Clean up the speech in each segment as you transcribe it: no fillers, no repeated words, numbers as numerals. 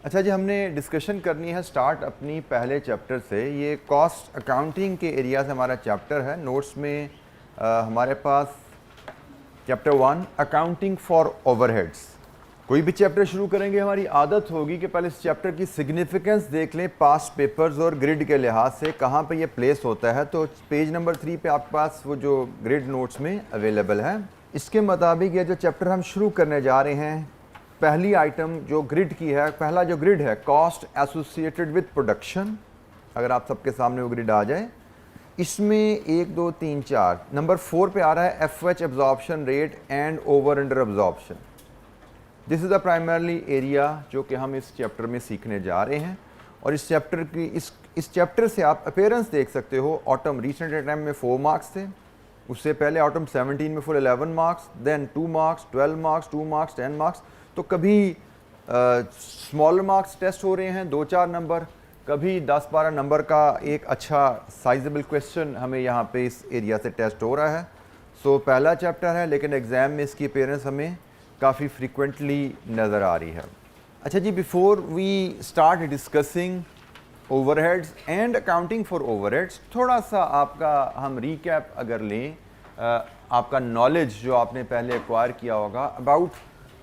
अच्छा जी, हमने डिस्कशन करनी है स्टार्ट अपनी पहले चैप्टर से। ये कॉस्ट अकाउंटिंग के एरिया से हमारा चैप्टर है। नोट्स में हमारे पास चैप्टर 1 अकाउंटिंग फॉर ओवरहेड्स। कोई भी चैप्टर शुरू करेंगे हमारी आदत होगी कि पहले इस चैप्टर की सिग्निफिकेंस देख लें पास्ट पेपर्स और ग्रिड के लिहाज से कहाँ पे ये प्लेस होता है। तो पेज नंबर 3 पे आपके पास वो जो ग्रिड नोट्स में अवेलेबल है, इसके मुताबिक ये जो चैप्टर हम शुरू करने जा रहे हैं, पहली आइटम जो ग्रिड की है, पहला जो ग्रिड है कॉस्ट एसोसिएटेड विद प्रोडक्शन। अगर आप सबके सामने वो ग्रिड आ जाए, इसमें 1 2 3 4 नंबर 4 पे आ रहा है FH absorption rate and over under absorption. This is the primarily area जो कि हम इस चैप्टर में सीखने जा रहे हैं। और इस चैप्टर की इस चैप्टर से आप अपीयरेंस देख सकते हो। ऑटम रिसेंट अटेम्प्ट में 4 मार्क्स थे, उससे पहले ऑटम 17 में full 11 marks, then 2 marks, 12 marks, 2 marks, 10 marks. तो कभी स्मॉल मार्क्स टेस्ट हो रहे हैं 2-4 नंबर, कभी 10-12 नंबर का एक अच्छा साइजेबल क्वेश्चन हमें यहाँ पे इस एरिया से टेस्ट हो रहा है। सो पहला चैप्टर है, लेकिन एग्ज़ाम में इसकी अपीयरेंस हमें काफ़ी फ्रीक्वेंटली नज़र आ रही है। अच्छा जी, before we start discussing overheads and accounting for overheads, थोड़ा सा आपका हम रीकैप अगर लें, आपका नॉलेज जो आपने पहले एक्वायर किया होगा अबाउट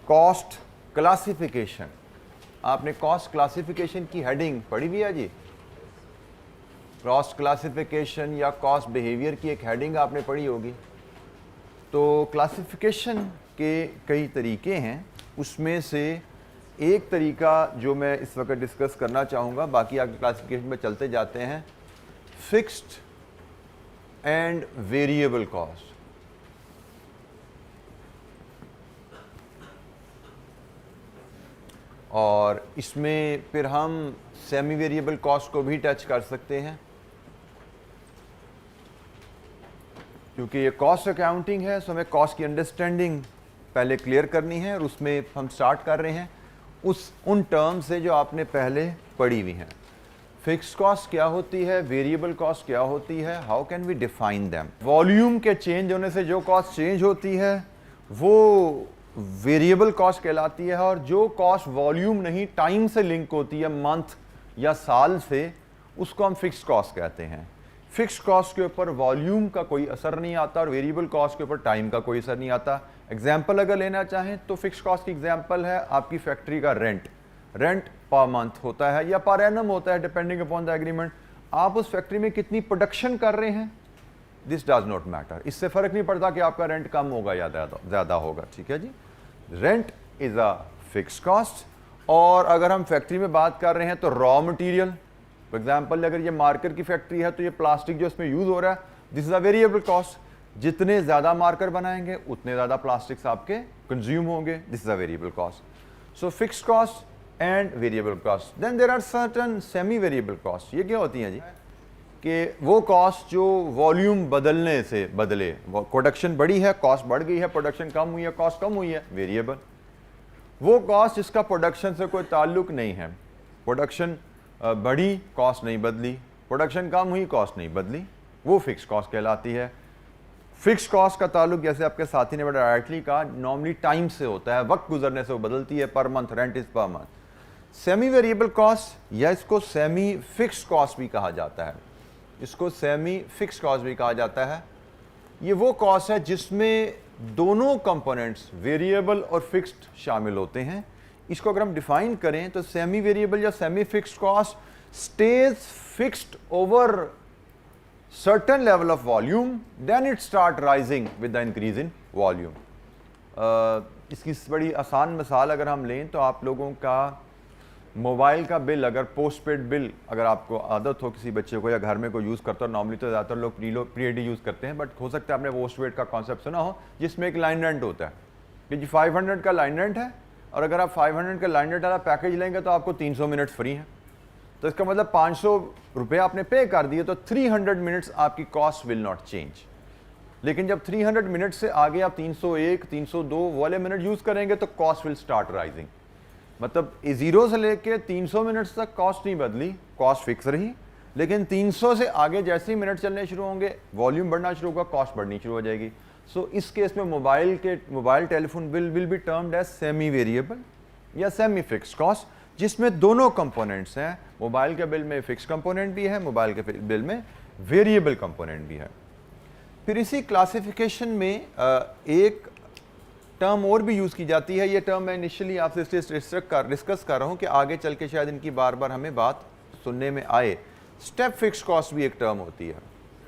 कॉस्ट क्लासिफिकेशन। आपने कॉस्ट क्लासिफिकेशन की हेडिंग पढ़ी हुई है जी? कॉस्ट क्लासिफिकेशन या कॉस्ट बिहेवियर की एक हेडिंग आपने पढ़ी होगी। तो क्लासिफिकेशन के कई तरीके हैं, उसमें से एक तरीका जो मैं इस वक्त डिस्कस करना चाहूँगा, बाकी आगे क्लासिफिकेशन में चलते जाते हैं, फिक्स्ड एंड वेरिएबल कॉस्ट। और इसमें फिर हम सेमी वेरिएबल कॉस्ट को भी टच कर सकते हैं, क्योंकि ये कॉस्ट अकाउंटिंग है। सो हमें कॉस्ट की अंडरस्टैंडिंग पहले क्लियर करनी है, और उसमें हम स्टार्ट कर रहे हैं उन टर्म से जो आपने पहले पढ़ी हुई हैं। फिक्स्ड कॉस्ट क्या होती है, वेरिएबल कॉस्ट क्या होती है, how can we define them. Volume के चेंज होने से जो कॉस्ट चेंज होती है वो वेरिएबल कॉस्ट कहलाती है, और जो कॉस्ट वॉल्यूम नहीं टाइम से लिंक होती है, मंथ या साल से, उसको हम फिक्स्ड कॉस्ट कहते हैं। फिक्स्ड कॉस्ट के ऊपर वॉल्यूम का कोई असर नहीं आता, और वेरिएबल कॉस्ट के ऊपर टाइम का कोई असर नहीं आता। एग्जाम्पल अगर लेना चाहें तो फिक्स्ड कॉस्ट की एग्जाम्पल है आपकी फैक्ट्री का रेंट पर मंथ होता है या पर एनम होता है, डिपेंडिंग अपॉन द एग्रीमेंट। आप उस फैक्ट्री में कितनी प्रोडक्शन कर रहे हैं, दिस डज नॉट मैटर। इससे फर्क नहीं पड़ता कि आपका रेंट कम होगा या ज़्यादा होगा, ठीक है जी। Rent is a fixed cost. और अगर हम फैक्ट्री में बात कर रहे हैं तो रॉ मटेरियल, फॉर एग्जाम्पल अगर ये मार्कर की फैक्ट्री है तो ये प्लास्टिक जो इसमें यूज़ हो रहा है, this is a variable cost. जितने ज़्यादा मार्कर बनाएंगे उतने ज़्यादा प्लास्टिक्स आपके कंज्यूम होंगे, this is a variable cost. So fixed cost and variable cost. Then there are certain semi variable cost. ये क्या होती हैं जी? कि वो कॉस्ट जो वॉल्यूम बदलने से बदले, प्रोडक्शन बढ़ी है कॉस्ट बढ़ गई है, प्रोडक्शन कम हुई है कॉस्ट कम हुई है, वेरिएबल। वो कॉस्ट जिसका प्रोडक्शन से कोई ताल्लुक नहीं है, प्रोडक्शन बढ़ी कॉस्ट नहीं बदली, प्रोडक्शन कम हुई कॉस्ट नहीं बदली, वो फिक्स कॉस्ट कहलाती है। फिक्स कॉस्ट का ताल्लुक, जैसे आपके साथी ने बड़ा डायरेक्टली कहा, नॉर्मली टाइम से होता है, वक्त गुजरने से वो बदलती है, per month, rent is per month. Semi variable cost या इसको सेमी फिक्स कॉस्ट भी कहा जाता है, इसको सेमी फिक्स कॉस्ट भी कहा जाता है। ये वो कॉस्ट है जिसमें दोनों कंपोनेंट्स वेरिएबल और फिक्स्ड शामिल होते हैं। इसको अगर हम डिफाइन करें तो सेमी वेरिएबल या semi fixed cost stage fixed over certain level of volume, then it start rising with the increase in volume. इसकी बड़ी आसान मिसाल अगर हम लें तो आप लोगों का मोबाइल का बिल, अगर पोस्ट पेड बिल अगर आपको आदत हो किसी बच्चे को या घर में कोई यूज़ करता हो, नॉर्मली तो ज़्यादातर लोग प्रीपेड यूज़ करते हैं, बट हो सकता है आपने पोस्ट पेड का कॉन्सेप्ट सुना हो, जिसमें एक लाइन रेंट होता है कि जी 500 का लाइन रेंट है, और अगर आप 500 का लाइन रेंट वाला पैकेज लेंगे तो आपको 300 मिनट्स फ्री हैं। तो इसका मतलब 500 रुपये आपने पे कर दिए तो 300 मिनट्स आपकी कॉस्ट विल नॉट चेंज। लेकिन जब 300 मिनट से आगे आप 301, 302 वाले मिनट यूज़ करेंगे तो कॉस्ट विल स्टार्ट राइजिंग। मतलब 0 से लेके 300 मिनट्स तक कॉस्ट नहीं बदली, कॉस्ट फिक्स रही, लेकिन 300 से आगे जैसे ही मिनट चलने शुरू होंगे, वॉल्यूम बढ़ना शुरू होगा, कॉस्ट बढ़नी शुरू हो जाएगी। सो इस केस में mobile telephone bill will be termed as semi variable या सेमी फिक्स्ड कॉस्ट। जिसमें दोनों कंपोनेंट्स हैं। मोबाइल के बिल में फिक्स कंपोनेंट भी है, मोबाइल के बिल में वेरिएबल कंपोनेंट भी है। फिर इसी क्लासिफिकेशन में एक टर्म और भी यूज़ की जाती है। ये टर्म मैं इनिशियली आपसे इसलिए डिस्कस कर रहा हूँ कि आगे चल के शायद इनकी बार बार हमें बात सुनने में आए। स्टेप फिक्स कॉस्ट भी एक टर्म होती है।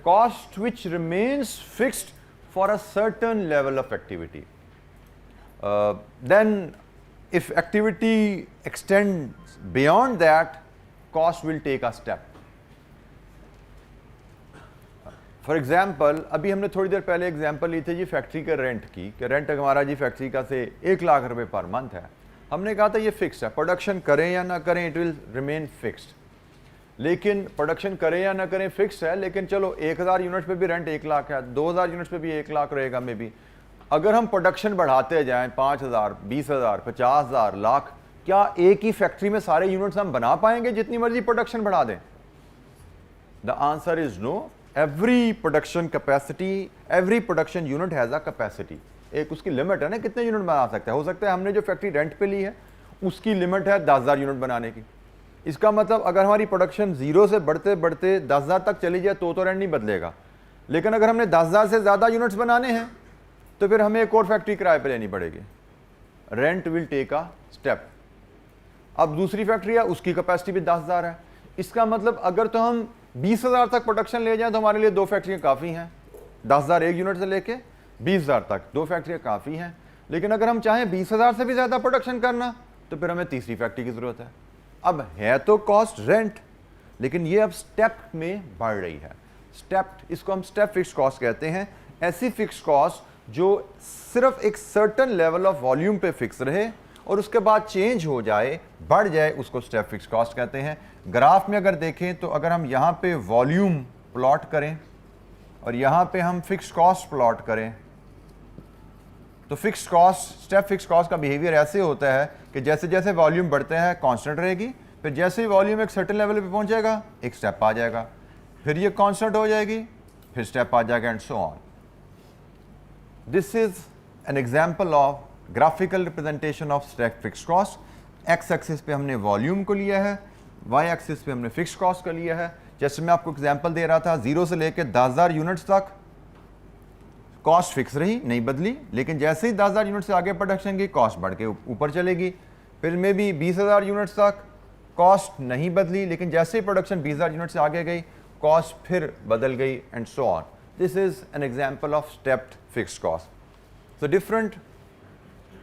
Cost which remains fixed for a certain level of activity, then if activity extends beyond that, cost will take a step. For example, अभी हमने थोड़ी देर पहले एग्जांपल ली थी जी फैक्ट्री के रेंट की, कि रेंट हमारा जी फैक्ट्री का से 1 लाख रुपए पर मंथ है। हमने कहा था ये फिक्स है, प्रोडक्शन करें या ना करें इट विल रिमेन फिक्स्ड। लेकिन प्रोडक्शन करें या ना करें फिक्स है, लेकिन चलो 1000 यूनिट्स पे भी रेंट 1 लाख है, 2000 यूनिट्स पे भी 1 लाख रहेगा मे बी। अगर हम प्रोडक्शन बढ़ाते जाएं 5000, 20000, 50000, लाख, क्या एक ही फैक्ट्री में सारे यूनिट्स हम बना पाएंगे जितनी मर्जी प्रोडक्शन बढ़ा दें? The answer is no. Every production capacity, every production unit has a capacity. एक उसकी लिमिट है ना, कितने यूनिट बना सकता है। हो सकता है हमने जो फैक्ट्री रेंट पे ली है उसकी लिमिट है 10,000 यूनिट बनाने की। इसका मतलब अगर हमारी प्रोडक्शन 0 से बढ़ते बढ़ते 10,000 तक चली जाए तो रेंट नहीं बदलेगा। लेकिन अगर हमने 10,000 से ज़्यादा यूनिट्स बनाने हैं तो फिर हमें एक और फैक्ट्री किराए पे लेनी पड़ेगी। Rent will take a step. अब दूसरी फैक्ट्री है, उसकी कैपेसिटी भी 10,000 है। इसका मतलब अगर तो हम 20,000 तक प्रोडक्शन ले जाएं तो हमारे लिए 2 फैक्ट्रियाँ काफ़ी हैं। 10,000 एक यूनिट से लेके 20,000 तक 2 फैक्ट्रियाँ काफ़ी हैं। लेकिन अगर हम चाहें 20,000 से भी ज़्यादा प्रोडक्शन करना तो फिर हमें तीसरी फैक्ट्री की ज़रूरत है। अब है तो कॉस्ट रेंट, लेकिन ये अब स्टेप में बढ़ रही है। स्टेप, इसको हम स्टेप फिक्स कॉस्ट कहते हैं। ऐसी फिक्स कॉस्ट जो सिर्फ एक सर्टन लेवल ऑफ वॉल्यूम पे फिक्स रहे और उसके बाद चेंज हो जाए, बढ़ जाए, उसको स्टेप फिक्स कॉस्ट कहते हैं। ग्राफ में अगर देखें तो अगर हम यहाँ पे वॉल्यूम प्लॉट करें और यहाँ पे हम फिक्स कॉस्ट प्लॉट करें तो fix cost, step fix cost का बिहेवियर ऐसे होता है कि जैसे जैसे वॉल्यूम बढ़ता है कांस्टेंट रहेगी, फिर जैसे ही वॉल्यूम एक सर्टेन लेवल पे पहुंच जाएगा एक स्टेप आ जाएगा, फिर ये कांस्टेंट हो जाएगी, फिर स्टेप आ जाएगा and so on. This is an example of graphical representation of step fix cost. X axis पे हमने वॉल्यूम को लिया है, वाई एक्सिस पे हमने फिक्स कॉस्ट को लिया है। जैसे मैं आपको एग्जाम्पल दे रहा था, 0 से लेकर 10,000 यूनिट्स तक कॉस्ट फिक्स रही, नहीं बदली। लेकिन जैसे ही 10,000 यूनिट से आगे प्रोडक्शन की कॉस्ट बढ़ के ऊपर चलेगी। फिर में भी 20,000 यूनिट्स तक कॉस्ट नहीं बदली, लेकिन जैसे ही प्रोडक्शन 20,000 यूनिट से आगे गई कॉस्ट फिर बदल गई and so on. This is an example of stepped fixed cost. So different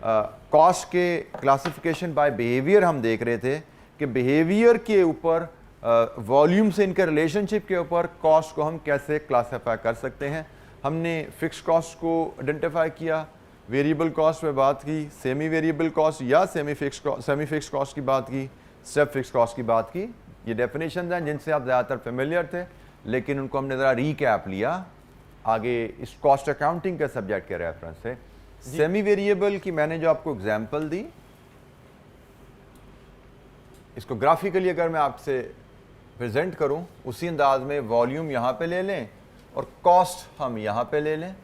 cost के क्लासिफिकेशन बाय बिहेवियर हम देख रहे थे कि बिहेवियर के ऊपर, वॉल्यूम से इनके रिलेशनशिप के ऊपर कॉस्ट को हम कैसे क्लासीफाई कर सकते हैं। हमने फिक्स कॉस्ट को आइडेंटिफाई किया, वेरिएबल कॉस्ट पे बात की, सेमी वेरिएबल कॉस्ट या सेमी फिक्स कॉस्ट की बात की, स्टेप फिक्स कॉस्ट की बात की। ये डेफिनेशन हैं जिनसे आप ज़्यादातर फेमिलियर थे, लेकिन उनको हमने ज़रा रीकैप लिया आगे इस कॉस्ट अकाउंटिंग के सब्जेक्ट के रेफरेंस से। सेमी वेरिएबल की मैंने जो आपको एग्जाम्पल दी, इसको ग्राफिकली अगर मैं आपसे प्रेजेंट करूं, उसी अंदाज में वॉल्यूम यहाँ पे ले लें और कॉस्ट हम यहाँ पे ले लें।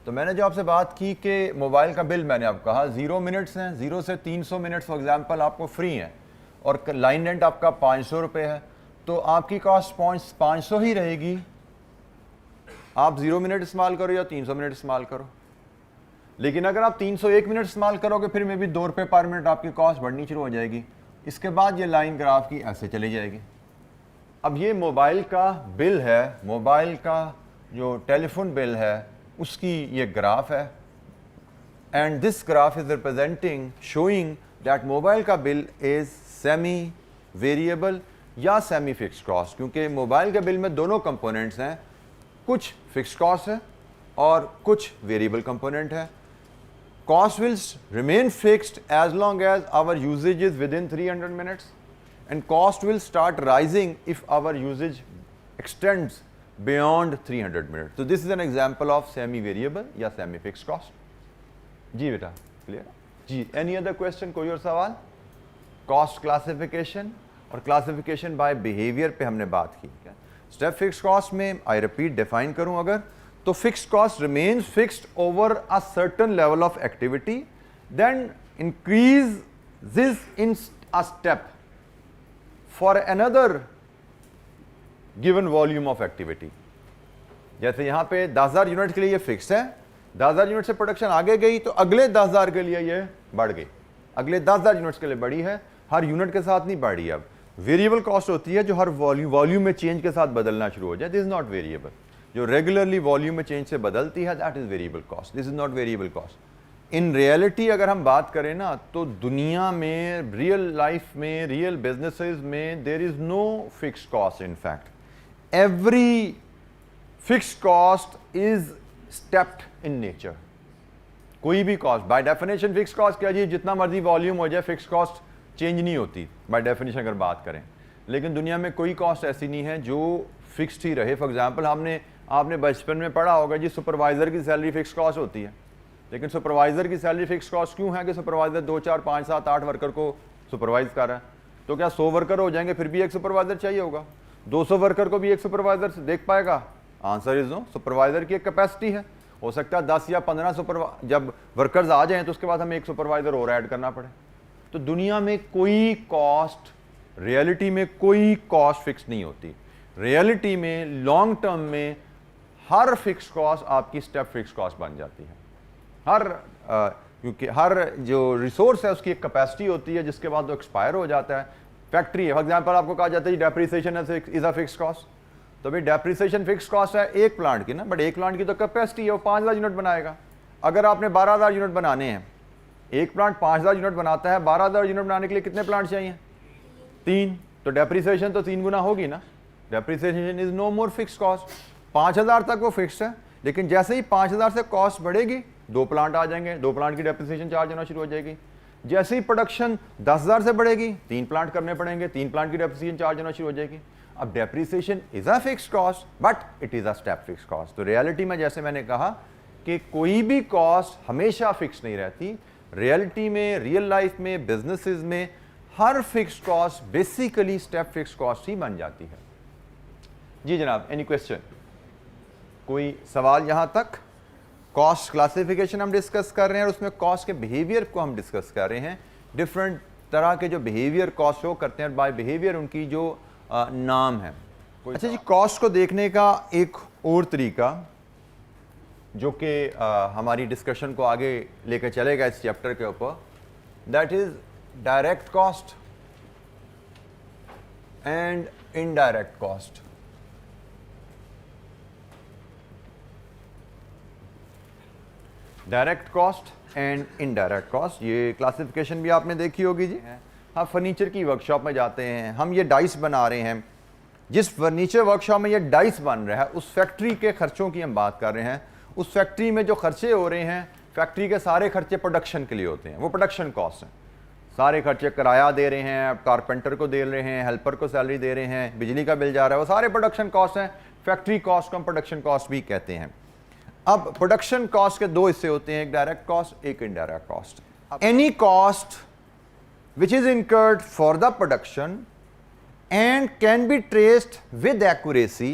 तो मैंने जो आपसे बात की कि मोबाइल का बिल मैंने आपको कहा 0 मिनट्स हैं, 0 से 300 मिनट्स फॉर एग्जांपल आपको फ्री हैं और लाइन रेंट आपका 500 रुपये है, तो आपकी कॉस्ट 500 ही रहेगी। आप 0 मिनट इस्तेमाल करो या 300 मिनट इस्तेमाल करो। लेकिन अगर आप 301 मिनट इस्तेमाल करोगे फिर में भी 2 रुपये पर मिनट आपकी कॉस्ट बढ़नी शुरू हो जाएगी। इसके बाद ये लाइन ग्राफ की ऐसे चली जाएगी। अब ये मोबाइल का बिल है, मोबाइल का जो टेलीफोन बिल है उसकी ये ग्राफ है and this graph is representing showing that mobile का बिल इज सेमी वेरिएबल या सेमी फिक्स्ड कॉस्ट, क्योंकि मोबाइल के बिल में दोनों कंपोनेंट्स हैं, कुछ फिक्स्ड कॉस्ट है और कुछ वेरिएबल कंपोनेंट है। Cost will remain fixed as long as our usage is within 300 minutes, and cost will start rising if our usage extends beyond 300 minutes. So this is an example of semi-variable या semi-fixed cost. जी बेटा, clear? जी, any other question? कोई और सवाल? Cost classification और classification by behavior पे हमने बात की। Step fixed cost में I repeat define करूँ अगर, तो fixed cost remains fixed over a certain level of activity, then increases in a step. For another given volume of activity. जैसे यहां पे 10,000 यूनिट के लिए ये फिक्स है, 10,000 यूनिट से प्रोडक्शन आगे गई तो अगले 10,000 के लिए ये बढ़ गई, अगले 10,000 यूनिट्स के लिए बढ़ी है, हर यूनिट के साथ नहीं बढ़ी। अब वेरिएबल कॉस्ट होती है जो हर वॉल्यूम में चेंज के साथ बदलना शुरू हो जाए, दिस इज नॉट वेरिएबल। जो रेगुलरली वॉल्यूम में चेंज से बदलती है that is variable cost, this is not variable cost. In reality अगर हम बात करें ना तो दुनिया में, रियल लाइफ में, रियल बिजनेसेस में there is no fixed cost. In fact every fixed cost is stepped in nature. कोई भी cost by definition fix cost क्या जी, जितना मर्जी वॉल्यूम हो जाए फिक्स कॉस्ट चेंज नहीं होती बाय डेफिनेशन अगर बात करें। लेकिन दुनिया में कोई कॉस्ट ऐसी नहीं है जो फिक्स्ड ही रहे। फॉर एग्जांपल आपने बचपन में पढ़ा होगा जी सुपरवाइजर की सैलरी फिक्स कॉस्ट होती है, लेकिन सुपरवाइजर की सैलरी फिक्स कॉस्ट क्यों है कि सुपरवाइजर 2, 4, 5, 7, 8 वर्कर को सुपरवाइज कर रहा है। तो क्या 100 वर्कर हो जाएंगे फिर भी एक सुपरवाइजर चाहिए होगा? 200 वर्कर को भी एक सुपरवाइजर देख पाएगा? Answer is no. सुपरवाइजर की एक कैपेसिटी है, हो सकता है 10 या 15 जब वर्कर्स आ जाएं तो उसके बाद हमें एक सुपरवाइजर और ऐड करना पड़े। तो दुनिया में कोई कॉस्ट, रियलिटी में कोई कॉस्ट फिक्स नहीं होती। रियलिटी में लॉन्ग टर्म में हर फिक्स कॉस्ट आपकी स्टेप फिक्स कॉस्ट बन जाती है। क्योंकि हर जो रिसोर्स है उसकी एक कैपेसिटी होती है जिसके बाद वो एक्सपायर हो जाता है। फैक्ट्री है, फॉर एग्जांपल आपको कहा जाता है depreciation is a fix cost, तो भाई डेप्रिसिएशन फिक्स कॉस्ट है एक प्लांट की ना, बट एक प्लांट की तो कैपेसिटी है, वो 5,000 यूनिट बनाएगा। अगर आपने 12,000 यूनिट बनाने हैं, एक प्लांट 5,000 यूनिट बनाता है, 12,000 यूनिट बनाने के लिए कितने प्लांट चाहिए? 3। तो डेप्रिसिएशन तो 3 गुना होगी ना। Depreciation is no more fix cost. 5,000 तक वो फिक्स है, लेकिन जैसे ही 5,000 से कॉस्ट बढ़ेगी 2 प्लांट आ जाएंगे, 2 प्लांट की डेप्रिसिएशन चार्ज होना शुरू हो जाएगी। जैसे ही प्रोडक्शन 10,000 से बढ़ेगी 3 प्लांट करने पड़ेंगे, 3 प्लांट की डेप्रिसिएशन चार्ज होना शुरू हो जाएगी। अब depreciation is a fixed cost but it is a step fix cost. तो रियलिटी में जैसे मैंने कहा कि कोई भी कॉस्ट हमेशा फिक्स नहीं रहती। रियलिटी में, रियल लाइफ में, बिजनेसेस में हर fixed cost basically step fix cost ही बन जाती है। जी जनाब, एनी क्वेश्चन? कोई सवाल यहां तक? कॉस्ट क्लासिफिकेशन हम डिस्कस कर रहे हैं और उसमें कॉस्ट के बिहेवियर को हम डिस्कस कर रहे हैं। डिफरेंट तरह के जो बिहेवियर कॉस्ट शो करते हैं, बाय बिहेवियर उनकी जो नाम है। अच्छा जी, कॉस्ट को देखने का एक और तरीका जो कि हमारी डिस्कशन को आगे लेकर चलेगा इस चैप्टर के ऊपर, that is direct cost and indirect cost. Direct cost and indirect cost, ये क्लासिफिकेशन भी आपने देखी होगी जी। हाँ, फर्नीचर की वर्कशॉप में जाते हैं, हम ये डाइस बना रहे हैं, जिस फर्नीचर वर्कशॉप में ये डाइस बन रहा है उस फैक्ट्री के खर्चों की हम बात कर रहे हैं। उस फैक्ट्री में जो खर्चे हो रहे हैं, फैक्ट्री के सारे खर्चे प्रोडक्शन के लिए होते हैं, वो प्रोडक्शन कॉस्ट हैं। सारे खर्चे किराया दे रहे हैं, कारपेंटर को दे रहे हैं, हेल्पर को सैलरी दे रहे हैं, बिजली का बिल जा रहा है, वो सारे प्रोडक्शन कॉस्ट हैं। फैक्ट्री कॉस्ट को हम प्रोडक्शन कॉस्ट भी कहते हैं। अब प्रोडक्शन कॉस्ट के 2 हिस्से होते हैं, एक डायरेक्ट कॉस्ट, एक indirect cost. Any cost which is incurred for the production and can be traced with accuracy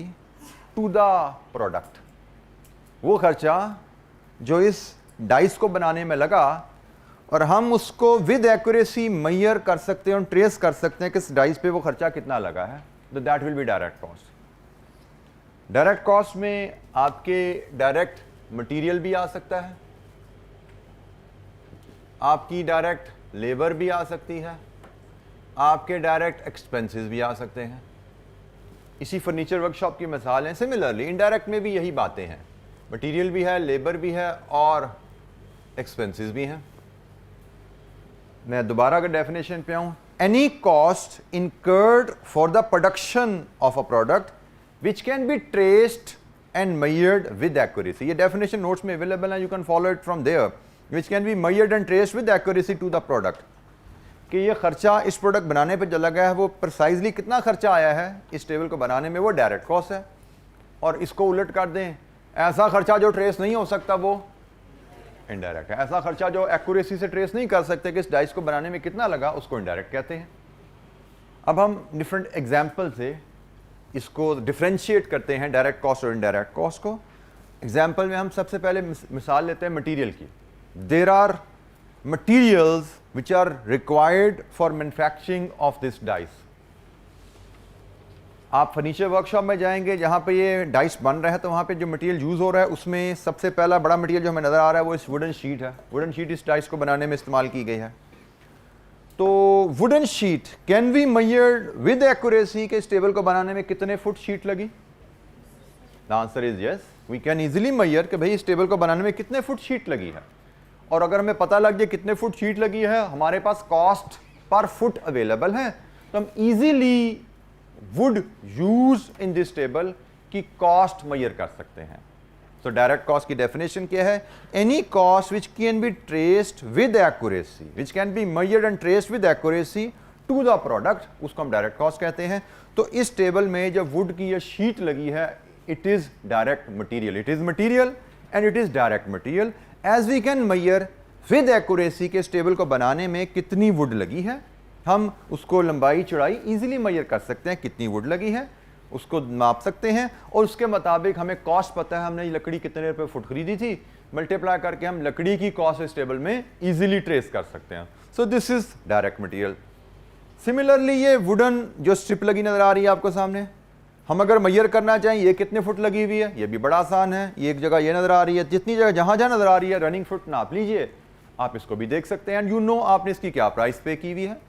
to the product। वो खर्चा जो इस डाइस को बनाने में लगा और हम उसको विद एक्यूरेसी मेजर कर सकते हैं और ट्रेस कर सकते हैं कि इस डाइस पे वो खर्चा कितना लगा है, तो that will be direct cost. Direct cost में आपके डायरेक्ट मटेरियल भी आ सकता है, आपकी डायरेक्ट लेबर भी आ सकती है, आपके डायरेक्ट एक्सपेंसेस भी आ सकते हैं। इसी फर्नीचर वर्कशॉप की मिसाल है। सिमिलरली इनडायरेक्ट में भी यही बातें हैं, मटेरियल भी है, लेबर भी है और एक्सपेंसेस भी हैं। मैं दोबारा अगर डेफिनेशन पे आऊं, any cost incurred for the production of a product which can be traced and measured with accuracy. ये डेफिनेशन नोट्स में अवेलेबल है, you can follow it from there. which can be measured and traced with accuracy to the product। कि ये खर्चा इस product बनाने पे जो लगा है वो प्रिसाइजली कितना खर्चा आया है इस टेबल को बनाने में, वो डायरेक्ट कॉस्ट है। और इसको उलट कर दें, ऐसा खर्चा जो ट्रेस नहीं हो सकता वो इनडायरेक्ट है। ऐसा खर्चा जो एक्यूरेसी से ट्रेस नहीं कर सकते कि इस डाइस को बनाने में कितना लगा, उसको इनडायरेक्ट कहते हैं। अब हम डिफरेंट एग्जाम्पल से इसको डिफ्रेंशिएट करते हैं डायरेक्ट कॉस्ट और इनडायरेक्ट कॉस्ट को। एग्जाम्पल में हम सबसे पहले मिसाल लेते हैं मटीरियल की। There are materials which are required for manufacturing of this dice। आप फर्नीचर वर्कशॉप में जाएंगे जहाँ पे ये डाइस बन रहा है, तो वहाँ पे जो मटेरियल यूज़ हो रहा है उसमें सबसे पहला बड़ा मटेरियल जो हमें नज़र आ रहा है वो इस वुडन शीट है। वुडन शीट इस डाइस को बनाने में इस्तेमाल की गई है। तो wooden sheet can be measured with accuracy के इस टेबल को बनाने में कितने फुट शीट लगी? The answer is yes, we can easily measure कि भाई इस टेबल को बनाने में कितने फुट शीट लगी है। और अगर हमें पता लग जाए कितने फुट शीट लगी है, हमारे पास कॉस्ट पर फुट अवेलेबल है, तो हम easily would use in this table की कॉस्ट मेजर कर सकते हैं। तो डायरेक्ट कॉस्ट की डेफिनेशन क्या है? Any cost which can be traced with accuracy, which can be measured and traced with accuracy to the product, उसको हम डायरेक्ट कॉस्ट कहते हैं। तो इस टेबल में जब वुड की ये शीट लगी है, it is direct material, it is material and it is direct material as we can measure with accuracy के इस टेबल को बनाने में कितनी वुड लगी है, हम उसको लंबाई चौड़ाई इजीली मेजर कर सकते हैं, कितनी वुड लगी है उसको माप सकते हैं, और उसके मुताबिक हमें कॉस्ट पता है, हमने ये लकड़ी कितने रुपए फुट खरीदी थी, मल्टीप्लाई करके हम लकड़ी की कॉस्ट इस टेबल में इजीली ट्रेस कर सकते हैं। सो this is direct material. Similarly ये वुडन जो स्ट्रिप लगी नजर आ रही है आपको सामने, हम अगर मेजर करना चाहें ये कितने फुट लगी हुई है, ये भी बड़ा आसान है। ये एक जगह ये नजर आ रही है, जितनी जगह जहां जहां नजर आ रही है रनिंग फुट नाप लीजिए, आप इसको भी देख सकते हैं एंड यू नो आपने इसकी क्या प्राइस पे की हुई है।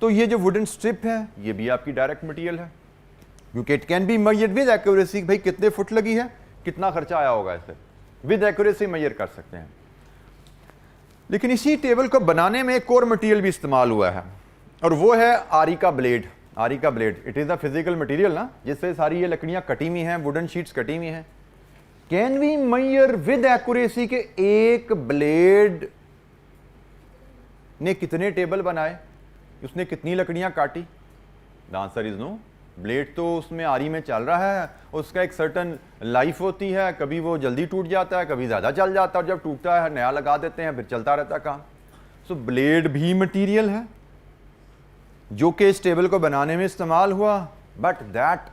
तो ये जो वुडन स्ट्रिप है ये भी आपकी डायरेक्ट मटेरियल है, क्योंकि it can be measured with accuracy, भाई कितने फुट लगी है, कितना खर्चा आया होगा, इसे विद एक्यूरेसी मेजर कर सकते हैं। लेकिन इसी टेबल को बनाने में एक और मटेरियल भी इस्तेमाल हुआ है, और वो है आरी का ब्लेड। आरी का blade it is a physical material ना, जिससे सारी ये लकड़ियां कटी हुई हैं, वुडन शीट्स कटी हुई हैं। Can we measure with accuracy के एक ब्लेड ने कितने टेबल बनाए, उसने कितनी लकड़ियां काटी? The answer is no. Blade तो उसमें आरी में चल रहा है, उसका एक सर्टन लाइफ होती है, कभी वो जल्दी टूट जाता है, कभी ज़्यादा चल जाता है, और जब टूटता है नया लगा देते हैं, फिर चलता रहता है काम। सो ब्लेड भी मटेरियल है जो कि इस टेबल को बनाने में इस्तेमाल हुआ, but that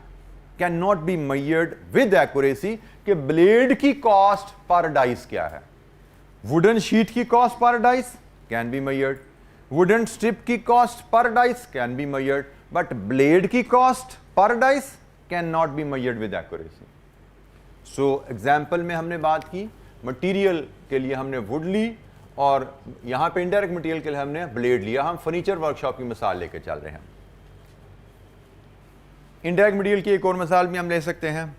can not be measured with accuracy कि ब्लेड की कॉस्ट पर डाइस क्या है। वुडन शीट की cost per dice can be measured, wooden strip की cost per dice can be measured, but blade की cost per dice can not be measured with accuracy. So example में हमने बात की material के लिए हमने वुड ली, और यहां पे इनडायरेक्ट मटेरियल के लिए हमने ब्लेड लिया। हम फर्नीचर वर्कशॉप की मिसाल लेके चल रहे हैं। इनडायरेक्ट मटेरियल की एक और मिसाल भी हम ले सकते हैं।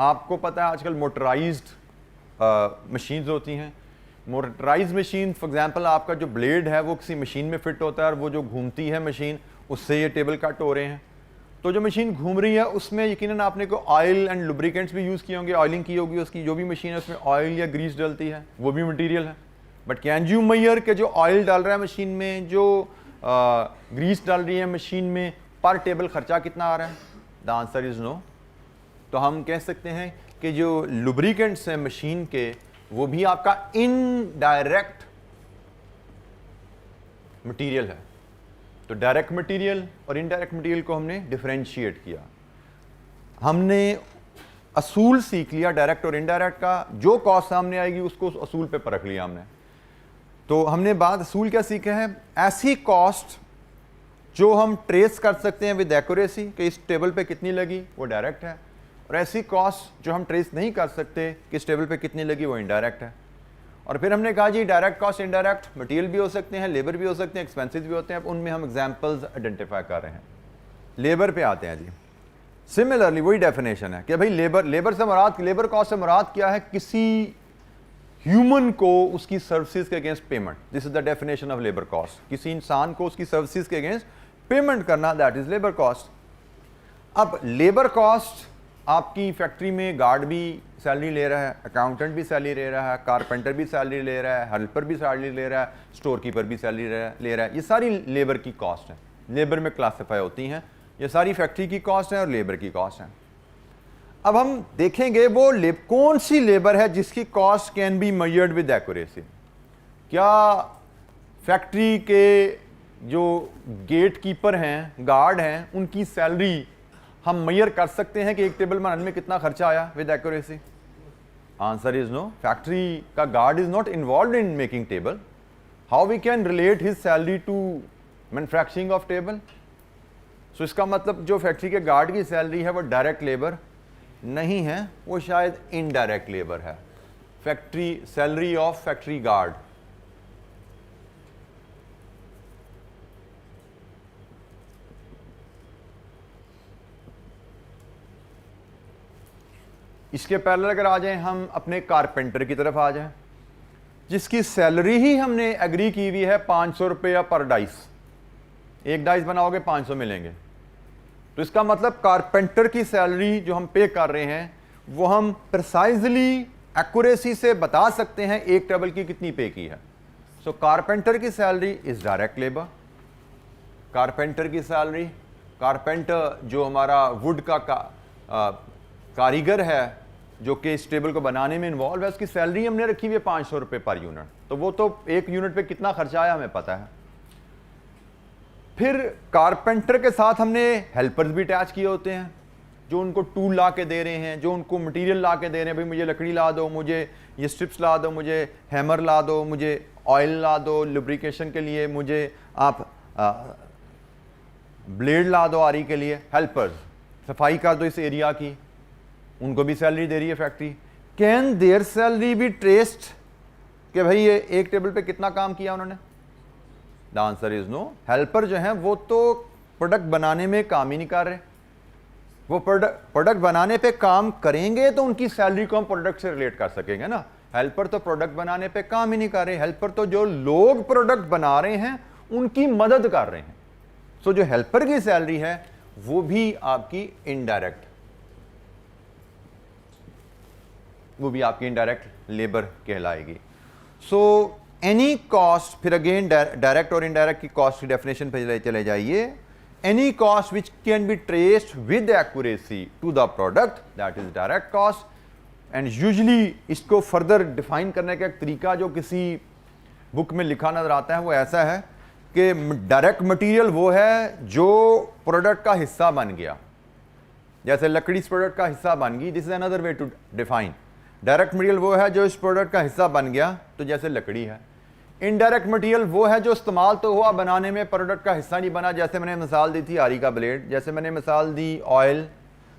आपको पता है आजकल मोटराइज्ड मशीन्स होती हैं। मोटराइज्ड मशीन फॉर एग्जांपल आपका जो ब्लेड है वो किसी मशीन में फिट होता है, और वो जो घूमती है मशीन, उससे ये टेबल कट हो रहे हैं। तो जो मशीन घूम रही है उसमें यकीनन आपने को ऑयल एंड लुब्रिकेंट्स भी यूज़ किए होंगे, ऑयलिंग की होगी उसकी, जो भी मशीन है उसमें ऑयल या ग्रीस डलती है, वो भी मटीरियल है। बट कैन यू मेजर के जो ऑयल डाल रहा है मशीन में, जो ग्रीस डाल रही है मशीन में, पर टेबल खर्चा कितना आ रहा है? The answer is no. तो हम कह सकते हैं कि जो लुब्रिकेंट्स हैं मशीन के, वो भी आपका इनडायरेक्ट मटेरियल है। तो डायरेक्ट मटेरियल और इनडायरेक्ट मटेरियल को हमने डिफरेंशिएट किया। हमने असूल सीख लिया डायरेक्ट और इनडायरेक्ट का, जो कॉस्ट सामने आएगी उसको उस असूल पे परख लिया हमने। तो हमने बात असूल क्या सीखा है? ऐसी कॉस्ट जो हम ट्रेस कर सकते हैं विद एक्यूरेसी कि इस टेबल पे कितनी लगी, वो डायरेक्ट है, और ऐसी कॉस्ट जो हम ट्रेस नहीं कर सकते कि इस टेबल पे कितनी लगी, वो इनडायरेक्ट है। और फिर हमने कहा जी डायरेक्ट कॉस्ट इनडायरेक्ट मटेरियल भी हो सकते हैं, लेबर भी हो सकते हैं, एक्सपेंसेस भी होते हैं। उनमें हम एग्जांपल्स आइडेंटिफाई कर रहे हैं। लेबर पे आते हैं जी। सिमिलरली वही डेफिनेशन है कि भाई लेबर से मुराद, लेबर कॉस्ट से मुराद क्या है? किसी ह्यूमन को उसकी सर्विसेज के against payment. This is the definition of labour cost. किसी इंसान को उसकी सर्विसेज के अगेंस्ट पेमेंट करना, दैट इज लेबर कॉस्ट। अब लेबर कॉस्ट आपकी फैक्ट्री में गार्ड भी सैलरी ले रहा है, अकाउंटेंट भी सैलरी ले रहा है, कारपेंटर भी सैलरी ले रहा है, हेल्पर भी सैलरी ले रहा है, स्टोर कीपर भी सैलरी ले रहा है। ये सारी लेबर की कॉस्ट है, लेबर में क्लासिफाई होती हैं। ये सारी फैक्ट्री की कॉस्ट है और लेबर की कॉस्ट है। अब हम देखेंगे वो कौन सी लेबर है जिसकी cost can be measured with accuracy. क्या फैक्ट्री के जो गेट कीपर हैं, गार्ड हैं, उनकी सैलरी हम मेजर कर सकते हैं कि एक टेबल बनाने में कितना खर्चा आया with accuracy? Answer is no. Factory का guard is not involve in making table. How we can relate his salary to manufacturing of table? So इसका मतलब जो फैक्ट्री के गार्ड की सैलरी है वो डायरेक्ट लेबर नहीं है, वो शायद इनडायरेक्ट लेबर है। Factory salary of factory guard, इसके पहले अगर आ जाएं हम अपने कारपेंटर की तरफ आ जाएं, जिसकी सैलरी ही हमने एग्री की हुई है 500 रुपया पर डाइस, एक डाइस बनाओगे 500 मिलेंगे। तो इसका मतलब कारपेंटर की सैलरी जो हम पे कर रहे हैं वो हम प्रिसाइजली एक्यूरेसी से बता सकते हैं एक टेबल की कितनी पे की है। सो कारपेंटर की salary is direct labour. Carpenter की सैलरी, कारपेंटर जो हमारा वुड का कारीगर है जो कि इस टेबल को बनाने में इन्वॉल्व है, उसकी सैलरी हमने रखी हुई है 500 रुपये पर यूनिट। तो वो तो एक यूनिट पे कितना खर्चा आया हमें पता है। फिर कारपेंटर के साथ हमने हेल्पर्स भी अटैच किए होते हैं जो उनको टूल ला के दे रहे हैं, जो उनको मटेरियल ला के दे रहे हैं, भाई मुझे लकड़ी ला दो, मुझे ये स्ट्रिप्स ला दो, मुझे हैमर ला दो, मुझे ऑयल ला दो लुब्रिकेशन के लिए, मुझे आप ब्लेड ला दो आरी के लिए। हेल्पर्स, सफाई कर दो इस एरिया की, उनको भी सैलरी दे रही है factory. Can there salary be traced कि भाई ये एक टेबल पे कितना काम किया उन्होंने? The answer is no. Helper जो है वो तो प्रोडक्ट बनाने में काम ही नहीं कर रहे, वो प्रोडक्ट बनाने पे काम करेंगे तो उनकी सैलरी को हम प्रोडक्ट से रिलेट कर सकेंगे ना। हेल्पर तो प्रोडक्ट बनाने पे काम ही नहीं कर रहे, हेल्पर तो जो लोग प्रोडक्ट बना रहे हैं उनकी मदद कर रहे हैं। सो जो हेल्पर की सैलरी है वो भी आपकी इनडायरेक्ट, वो भी आपकी इनडायरेक्ट लेबर कहलाएगी। सो एनी कॉस्ट, फिर अगेन डायरेक्ट और इनडायरेक्ट की कॉस्ट की डेफिनेशन पे चले जाइए। Any cost which can be traced with accuracy to the product that is direct cost. And usually इसको फर्दर डिफाइन करने का एक तरीका जो किसी बुक में लिखा नजर आता है वो ऐसा है कि डायरेक्ट मटेरियल वो है जो प्रोडक्ट का हिस्सा बन गया, जैसे लकड़ी इस प्रोडक्ट का हिस्सा बन गई, this is another way to define. Direct material वो है जो इस प्रोडक्ट का हिस्सा बन गया, तो जैसे लकड़ी है। इनडायरेक्ट मटेरियल वो है जो इस्तेमाल तो हुआ, बनाने में प्रोडक्ट का हिस्सा नहीं बना, जैसे मैंने मिसाल दी थी आरी का ब्लेड, जैसे मैंने मिसाल दी ऑयल,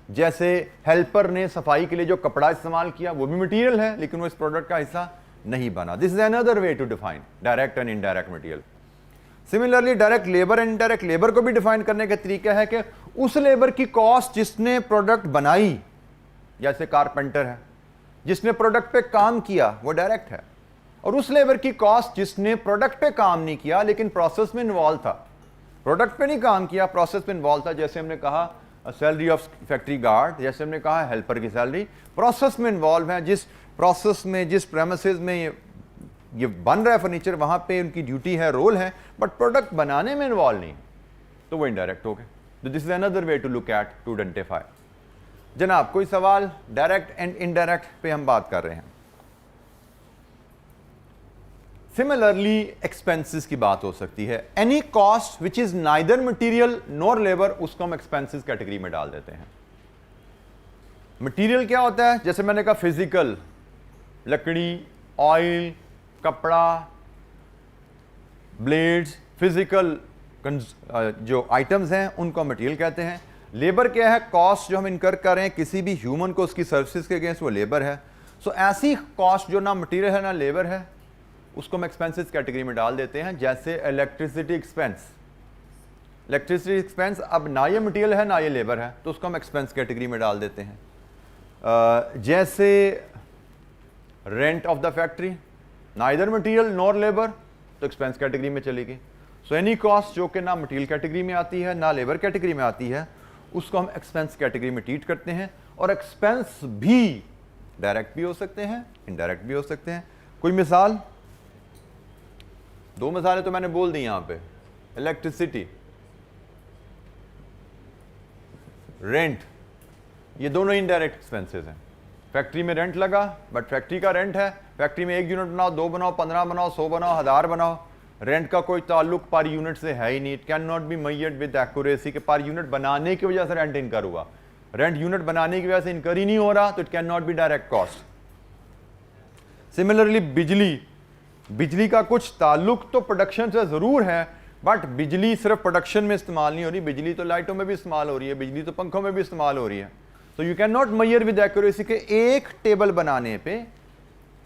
जैसे हेल्पर ने सफाई के लिए जो कपड़ा इस्तेमाल किया वो भी मटेरियल है लेकिन वो इस प्रोडक्ट का हिस्सा नहीं बना। This is another way to define direct and indirect material. Similarly direct labour and indirect labour को भी डिफाइन करने का तरीका है कि उस लेबर की कॉस्ट जिसने प्रोडक्ट बनाई, जैसे कारपेंटर है जिसने प्रोडक्ट पे काम किया वो डायरेक्ट है, और उस लेबर की कॉस्ट जिसने प्रोडक्ट पे काम नहीं किया लेकिन प्रोसेस में इन्वॉल्व था, प्रोडक्ट पे नहीं काम किया प्रोसेस में इन्वॉल्व था, जैसे हमने कहा सैलरी ऑफ फैक्ट्री गार्ड, जैसे हमने कहा हेल्पर की सैलरी, प्रोसेस में इन्वॉल्व है, जिस प्रोसेस में जिस प्रेमिसेस में ये बन रहा है फर्नीचर वहां पे उनकी ड्यूटी है, रोल है, बट प्रोडक्ट बनाने में इन्वॉल्व नहीं, तो वो इनडायरेक्ट हो गए। This is another way to look at to identify. जनाब कोई सवाल? डायरेक्ट एंड इनडायरेक्ट पे हम बात कर रहे हैं। सिमिलरली एक्सपेंसेस की बात हो सकती है। Any cost which is neither material nor labour, उसको हम एक्सपेंसेस कैटेगरी में डाल देते हैं। मटेरियल क्या होता है? जैसे मैंने कहा फिजिकल, लकड़ी, ऑयल, कपड़ा, ब्लेड्स, फिजिकल जो आइटम्स हैं उनको मटेरियल कहते हैं। लेबर क्या है? कॉस्ट जो हम इनकर कर रहे हैं किसी भी ह्यूमन को उसकी सर्विसेज के अगेंस्ट, वो लेबर है। सो ऐसी कॉस्ट जो ना मटेरियल है ना लेबर है उसको हम एक्सपेंसेस कैटेगरी में डाल देते हैं। जैसे इलेक्ट्रिसिटी एक्सपेंस, इलेक्ट्रिसिटी एक्सपेंस अब ना ये मटेरियल है ना ये लेबर है, तो उसको हम एक्सपेंस कैटेगरी में डाल देते हैं। जैसे rent of the factory, neither material nor labour, तो एक्सपेंस कैटेगरी में चलेगी। सो एनी कॉस्ट जो कि ना मटेरियल कैटेगरी में आती है ना लेबर कैटेगरी में आती है उसको हम एक्सपेंस कैटेगरी में ट्रीट करते हैं। और एक्सपेंस भी डायरेक्ट भी हो सकते हैं, इनडायरेक्ट भी हो सकते हैं। कोई मिसाल? दो मिसालें तो मैंने बोल दी यहां पे, इलेक्ट्रिसिटी, रेंट, ये दोनों इनडायरेक्ट एक्सपेंसेस हैं। फैक्ट्री में रेंट लगा, बट फैक्ट्री का रेंट है, फैक्ट्री में 1 यूनिट बनाओ, 2 बनाओ, 15 बनाओ, 100 बनाओ, 1000 बनाओ, रेंट का कोई ताल्लुक पर यूनिट से है ही नहीं। It can not be measured with accuracy के पर यूनिट बनाने की वजह से रेंट इनकर हुआ, रेंट यूनिट बनाने की वजह से इनकर ही नहीं हो रहा, तो it can not B direct cost. Similarly बिजली, बिजली का कुछ ताल्लुक तो प्रोडक्शन से जरूर है बट बिजली सिर्फ प्रोडक्शन में इस्तेमाल नहीं हो रही, बिजली तो लाइटों में भी इस्तेमाल हो रही है, बिजली तो पंखों में भी इस्तेमाल हो रही है। तो you can not measure with accuracy के एक टेबल बनाने पे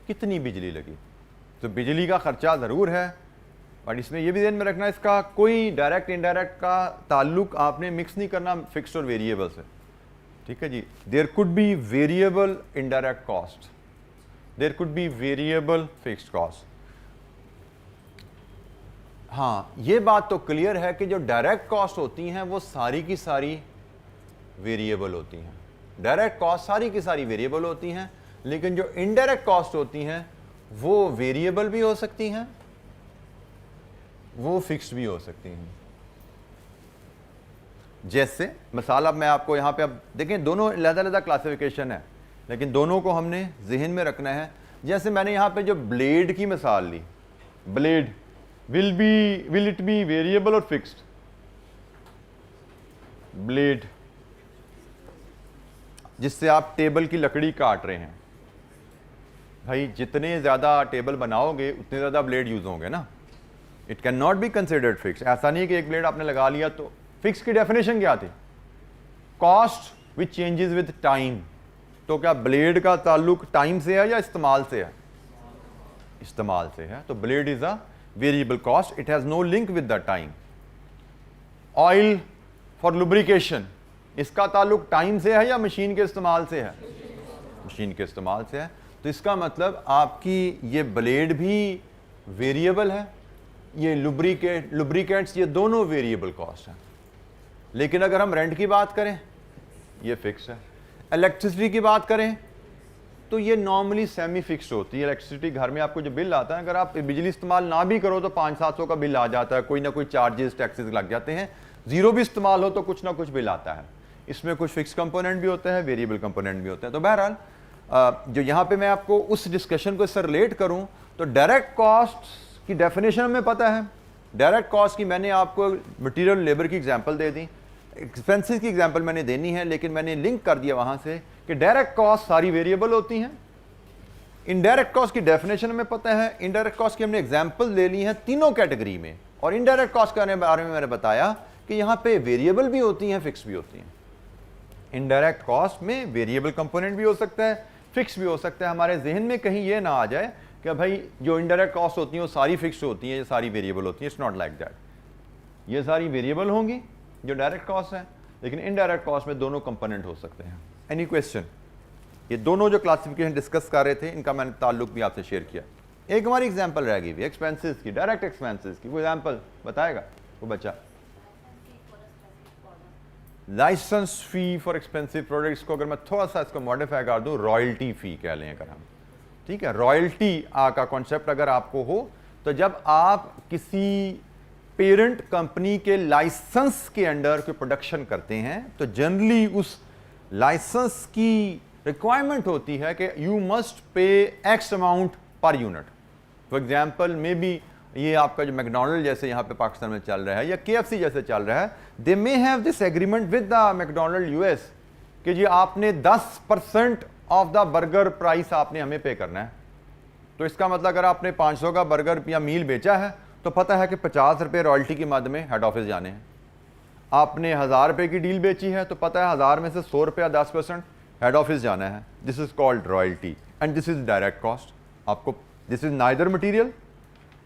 कितनी बिजली लगी। तो बिजली का खर्चा ज़रूर है, बट इसमें यह भी ध्यान में रखना, इसका कोई डायरेक्ट इनडायरेक्ट का ताल्लुक आपने मिक्स नहीं करना फिक्स्ड और वेरिएबल से। ठीक है जी, there could be variable indirect cost, there could be variable fixed cost. हाँ, ये बात तो क्लियर है कि जो डायरेक्ट कॉस्ट होती हैं वो सारी की सारी वेरिएबल होती हैं। डायरेक्ट कॉस्ट सारी की सारी वेरिएबल होती हैं, लेकिन जो इनडायरेक्ट कॉस्ट होती हैं वो वेरिएबल भी हो सकती हैं, वो फिक्स्ड भी हो सकती हैं। जैसे मिसाल अब मैं आपको यहाँ पे, अब देखें दोनों अलग-अलग क्लासिफिकेशन है, लेकिन दोनों को हमने जहन में रखना है। जैसे मैंने यहाँ पे जो ब्लेड की मिसाल ली, blade will it be variable और फिक्स्ड? ब्लेड जिससे आप टेबल की लकड़ी काट रहे हैं, भाई जितने ज्यादा टेबल बनाओगे उतने ज्यादा ब्लेड यूज होंगे ना। It can not be considered fix. ऐसा नहीं है कि एक ब्लेड आपने लगा लिया तो। फिक्स की डेफिनेशन क्या थी? Cost which changes with time. तो क्या ब्लेड का ताल्लुक टाइम से है या इस्तेमाल से है? इस्तेमाल से है, तो blade is a variable cost, it has no link with the time. Oil for lubrication, इसका ताल्लुक टाइम से है या मशीन के इस्तेमाल से है? मशीन के इस्तेमाल से है। तो इसका मतलब आपकी ये ब्लेड भी वेरिएबल है, ये लुब्रिकेंट्स ये दोनों वेरिएबल कॉस्ट हैं। लेकिन अगर हम रेंट की बात करें ये फिक्स है। इलेक्ट्रिसिटी की बात करें तो ये नॉर्मली सेमी फिक्स्ड होती है। इलेक्ट्रिसिटी घर में आपको जो बिल आता है, अगर आप बिजली इस्तेमाल ना भी करो तो 500-700 का बिल आ जाता है, कोई ना कोई चार्जेस टैक्सेस लग जाते हैं। जीरो भी इस्तेमाल हो तो कुछ ना कुछ बिल आता है। इसमें कुछ फिक्स कंपोनेंट भी होते हैं, वेरिएबल कंपोनेंट भी होते हैं। तो बहरहाल जो यहाँ पे मैं आपको उस डिस्कशन को इससे रिलेट करूँ तो डायरेक्ट कॉस्ट की डेफिनेशन हमें पता है। डायरेक्ट कॉस्ट की मैंने आपको मटेरियल लेबर की एग्जांपल दे दी, एक्सपेंसेस की एग्जांपल मैंने देनी है, लेकिन मैंने लिंक कर दिया वहाँ से कि डायरेक्ट कॉस्ट सारी वेरिएबल होती हैं। इनडायरेक्ट कॉस्ट की डेफिनेशन हमें पता है, इनडायरेक्ट कॉस्ट की हमने एग्जांपल ले ली हैं तीनों कैटेगरी में। और इनडायरेक्ट कॉस्ट के बारे में मैंने बताया कि यहाँ पे वेरिएबल भी होती हैं, फिक्स भी होती हैं। इनडायरेक्ट कॉस्ट में वेरिएबल कंपोनेंट भी हो सकता है, फिक्स भी हो सकता है। हमारे जहन में कहीं ये ना आ जाए कि भाई जो इनडायरेक्ट कॉस्ट होती हैं वो सारी फिक्स होती हैं, ये सारी वेरिएबल होती हैं। It's not like that. ये सारी वेरिएबल होंगी जो डायरेक्ट कॉस्ट है, लेकिन इनडायरेक्ट कॉस्ट में दोनों कंपोनेंट हो सकते हैं। Any question? ये दोनों जो क्लासिफिकेशन डिस्कस कर रहे थे इनका मैंने ताल्लुक भी आपसे शेयर किया। एक हमारी एग्जांपल रह गई एक्सपेंसेस की, डायरेक्ट एक्सपेंसेस की। कोई एग्जांपल बताएगा वो बच्चा? Licence fee for expensive products को अगर मैं थोड़ा सा इसको मॉडिफाई कर दूं, रॉयल्टी फी कह लें अगर हम, ठीक है। रॉयल्टी का कॉन्सेप्ट अगर आपको हो तो जब आप किसी पेरेंट कंपनी के लाइसेंस के अंडर कोई प्रोडक्शन करते हैं तो जनरली उस लाइसेंस की रिक्वायरमेंट होती है कि you must pay x amount per unit. For example may be ये आपका जो मैकडोनल्ड जैसे यहाँ पे पाकिस्तान में चल रहा है या KFC जैसे चल रहा है, they may have this agreement with the McDonald US कि जी आपने 10% ऑफ द बर्गर प्राइस आपने हमें पे करना है। तो इसका मतलब अगर आपने 500 का बर्गर या मील बेचा है तो पता है कि 50 रुपये रॉयल्टी की मद में हेड ऑफिस जाने हैं। आपने 1000 रुपये की डील बेची है तो पता है 1000 में से 100 रुपया 10% हेड ऑफिस जाना है। This is called royalty and this is direct cost. आपको this is neither material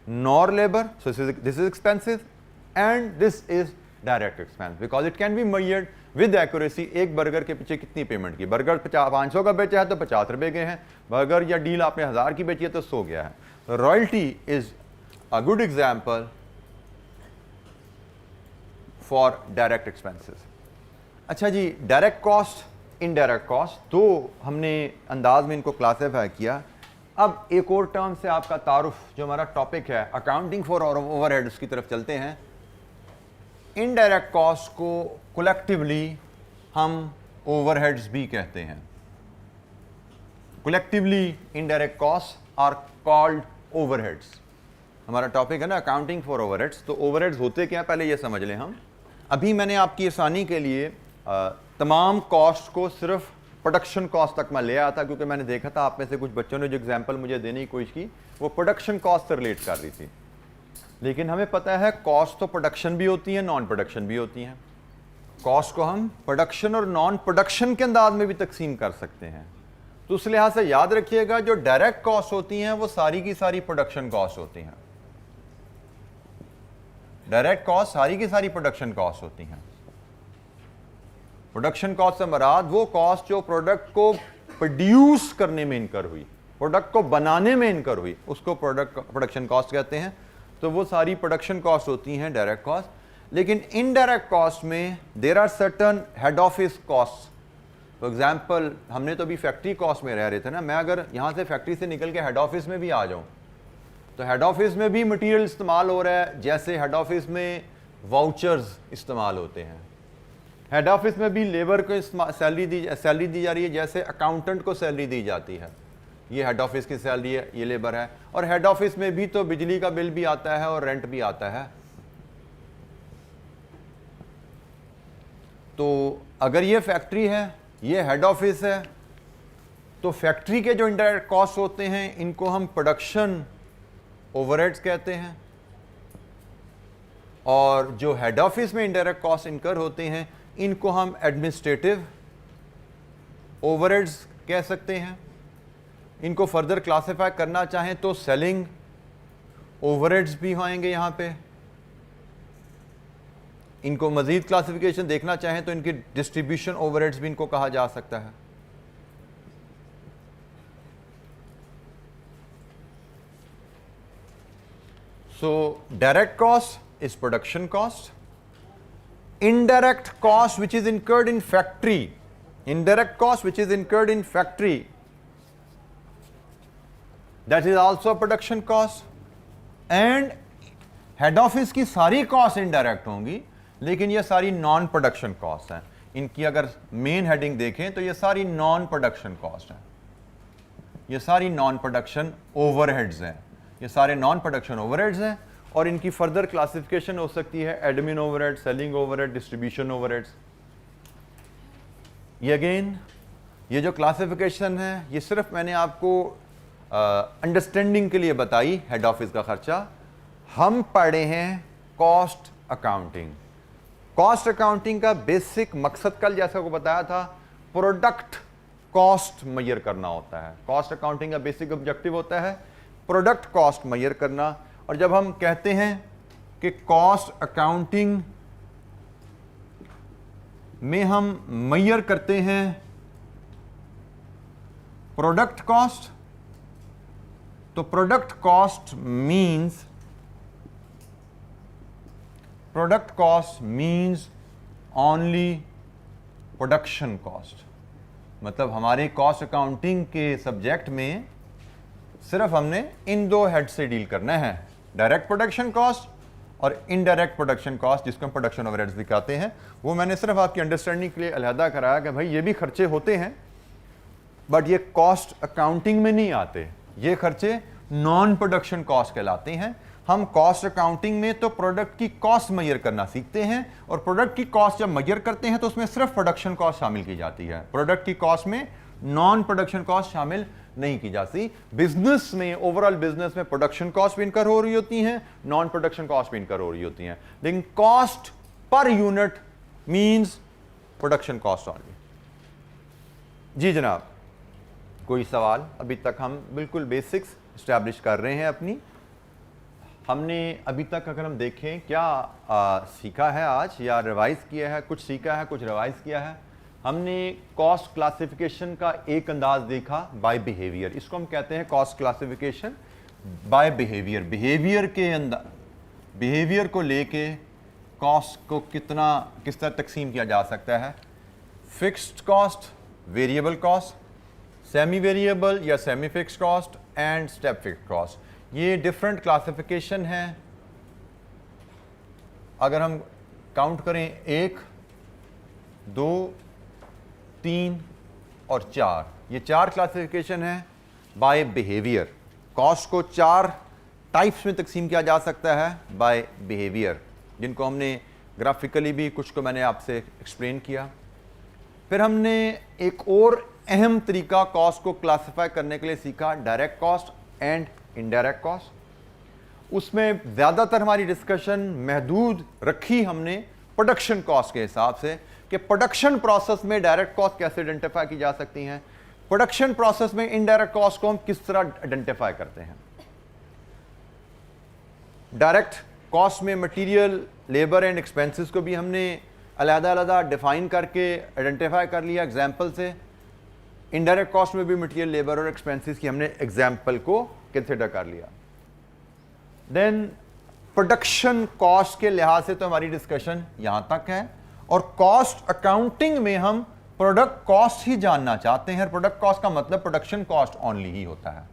nor labour, so this is expensive and this is direct expense because it can be measured with accuracy. एक burger के पीछे कितनी payment की? Burger 500 का बेचा है तो 50 रुपये गए हैं, बर्गर या डील आपने 1000 की बेची है तो 100 गया है। Royalty is a good example for direct expenses। अच्छा जी, डायरेक्ट कॉस्ट, इनडायरेक्ट कॉस्ट, तो हमने अंदाज में इनको क्लासिफाई किया। अब एक और टर्म से आपका तारुफ, जो हमारा टॉपिक है अकाउंटिंग फॉर ओवरहेड्स की तरफ चलते हैं। इनडायरेक्ट कॉस्ट को कलेक्टिवली हम ओवरहेड्स भी कहते हैं। Collectively indirect cost are called overheads. हमारा टॉपिक है ना अकाउंटिंग फॉर ओवरहेड्स। तो ओवरहेड्स होते क्या, पहले ये समझ लें हम। अभी मैंने आपकी आसानी के लिए तमाम कॉस्ट को सिर्फ प्रोडक्शन कॉस्ट तक मैं ले आया था, क्योंकि मैंने देखा था आप में से कुछ बच्चों ने जो एग्जांपल मुझे देने की कोशिश की वो प्रोडक्शन कॉस्ट से रिलेट कर रही थी। लेकिन हमें पता है कॉस्ट तो प्रोडक्शन भी होती है, नॉन प्रोडक्शन भी होती हैं। कॉस्ट को हम प्रोडक्शन और नॉन प्रोडक्शन के अंदाज में भी तकसीम कर सकते हैं। तो उस लिहाज से याद रखिएगा, जो डायरेक्ट कॉस्ट होती हैं वो सारी की सारी प्रोडक्शन कॉस्ट होती हैं। डायरेक्ट कॉस्ट सारी की सारी प्रोडक्शन कॉस्ट होती हैं। प्रोडक्शन कॉस्ट से मराद वो कॉस्ट जो प्रोडक्ट को प्रोड्यूस करने में इनकर हुई, प्रोडक्ट को बनाने में इनकर हुई, उसको प्रोडक्शन कॉस्ट कहते हैं। तो वो सारी प्रोडक्शन कॉस्ट होती हैं डायरेक्ट कॉस्ट। लेकिन इनडायरेक्ट कॉस्ट में there are certain head office cost. For example, हमने तो अभी फैक्ट्री कॉस्ट में रह रहे थे ना। मैं अगर यहाँ से फैक्ट्री से निकल के हेड ऑफिस में भी आ जाऊँ तो हेड ऑफिस में भी मटेरियल इस्तेमाल हो रहा है, जैसे हेड ऑफिस में वाउचर्स इस्तेमाल होते हैं। हेड ऑफिस में भी लेबर को सैलरी दी जा रही है, जैसे अकाउंटेंट को सैलरी दी जाती है। ये हेड ऑफिस की सैलरी है, ये लेबर है। और हेड ऑफिस में भी तो बिजली का बिल भी आता है और रेंट भी आता है। तो अगर ये फैक्ट्री है, ये हेड ऑफिस है, तो फैक्ट्री के जो इनडायरेक्ट कॉस्ट होते हैं इनको हम प्रोडक्शन ओवरहेड्स कहते हैं, और जो हेड ऑफिस में इनडायरेक्ट कॉस्ट इनकर होते हैं इनको हम एडमिनिस्ट्रेटिव ओवरहेड्स कह सकते हैं। इनको फर्दर क्लासिफाई करना चाहें तो सेलिंग ओवरहेड्स भी आएंगे यहाँ पे। इनको मजीद क्लासिफिकेशन देखना चाहें तो इनकी डिस्ट्रीब्यूशन ओवरहेड्स भी इनको कहा जा सकता है। So direct cost is production cost. Indirect cost which is incurred in factory, indirect cost which is incurred in factory, that is also production cost. And head office की सारी cost indirect होंगी, लेकिन ये सारी नॉन प्रोडक्शन कॉस्ट हैं। इनकी अगर main heading देखें तो ये सारी नॉन प्रोडक्शन कॉस्ट हैं, ये सारी नॉन प्रोडक्शन ओवरहेड्स हैं, ये सारे नॉन प्रोडक्शन ओवरहेड्स हैं। और इनकी फर्दर क्लासिफिकेशन हो सकती है admin overhead, selling overhead, distribution overheads. ये अगेन ये जो क्लासिफिकेशन है ये सिर्फ मैंने आपको अंडरस्टैंडिंग के लिए बताई। हेड ऑफिस का खर्चा हम पढ़े हैं कॉस्ट अकाउंटिंग। कॉस्ट अकाउंटिंग का बेसिक मकसद कल जैसा को बताया था, प्रोडक्ट कॉस्ट मेजर करना होता है। कॉस्ट अकाउंटिंग का बेसिक ऑब्जेक्टिव होता है प्रोडक्ट कॉस्ट मेजर करना। और जब हम कहते हैं कि कॉस्ट अकाउंटिंग में हम मेजर करते हैं प्रोडक्ट कॉस्ट, तो product cost means only production cost. मतलब हमारे कॉस्ट अकाउंटिंग के सब्जेक्ट में सिर्फ हमने इन दो हेड से डील करना है, डायरेक्ट प्रोडक्शन कॉस्ट और इनडायरेक्ट प्रोडक्शन कॉस्ट, जिसको हम प्रोडक्शन ओवरहेड्स दिखाते हैं। वो मैंने सिर्फ आपकी अंडरस्टैंडिंग के लिए अलहदा कराया कि भाई ये भी खर्चे होते हैं, बट ये कॉस्ट अकाउंटिंग में नहीं आते। ये खर्चे नॉन प्रोडक्शन कॉस्ट कहलाते हैं। हम कॉस्ट अकाउंटिंग में तो प्रोडक्ट की कॉस्ट मेजर करना सीखते हैं, और प्रोडक्ट की कॉस्ट जब मेजर करते हैं तो उसमें सिर्फ प्रोडक्शन कॉस्ट शामिल की जाती है। प्रोडक्ट की कॉस्ट में नॉन प्रोडक्शन कॉस्ट शामिल नहीं की जाती। बिजनेस में, ओवरऑल बिजनेस में प्रोडक्शन कॉस्ट भी इनकर हो रही होती हैं, नॉन प्रोडक्शन कॉस्ट भी इनकर हो रही होती हैं, लेकिन cost per unit means production cost only. जी जनाब, कोई सवाल? अभी तक हम बिल्कुल बेसिक्स एस्टैब्लिश कर रहे हैं अपनी। हमने अभी तक अगर हम देखें क्या सीखा है आज, या रिवाइज किया है, कुछ सीखा है, कुछ रिवाइज किया है। हमने कॉस्ट क्लासिफिकेशन का एक अंदाज देखा बाय बिहेवियर। इसको हम कहते हैं cost classification by behaviour. Behaviour को लेके कॉस्ट को किस तरह तकसीम किया जा सकता है। Fixed cost, variable cost, semi variable या semi fixed cost and step fixed cost. ये डिफरेंट क्लासिफिकेशन है। अगर हम काउंट करें 1, 2, 3 और 4, ये 4 क्लासिफिकेशन है बाय बिहेवियर। कॉस्ट को 4 टाइप्स में तकसीम किया जा सकता है बाय बिहेवियर, जिनको हमने ग्राफिकली भी कुछ को मैंने आपसे एक्सप्लेन किया। फिर हमने एक और अहम तरीका कॉस्ट को क्लासिफाई करने के लिए सीखा, direct cost and indirect cost. उसमें ज़्यादातर हमारी डिस्कशन महदूद रखी हमने प्रोडक्शन कॉस्ट के हिसाब से कि प्रोडक्शन प्रोसेस में डायरेक्ट कॉस्ट कैसे आइडेंटिफाई की जा सकती हैं, प्रोडक्शन प्रोसेस में इनडायरेक्ट कॉस्ट को हम किस तरह आइडेंटिफाई करते हैं। डायरेक्ट कॉस्ट में मटेरियल, लेबर एंड एक्सपेंसेस को भी हमने अलग-अलग डिफाइन करके आइडेंटिफाई कर लिया एग्जाम्पल से। इनडायरेक्ट कॉस्ट में भी मटेरियल, लेबर और एक्सपेंसेस की हमने एग्जाम्पल को कंसिडर कर लिया। देन प्रोडक्शन कॉस्ट के लिहाज से तो हमारी डिस्कशन यहां तक है, और कॉस्ट अकाउंटिंग में हम प्रोडक्ट कॉस्ट ही जानना चाहते हैं। प्रोडक्ट कॉस्ट का मतलब प्रोडक्शन कॉस्ट ओनली ही होता है।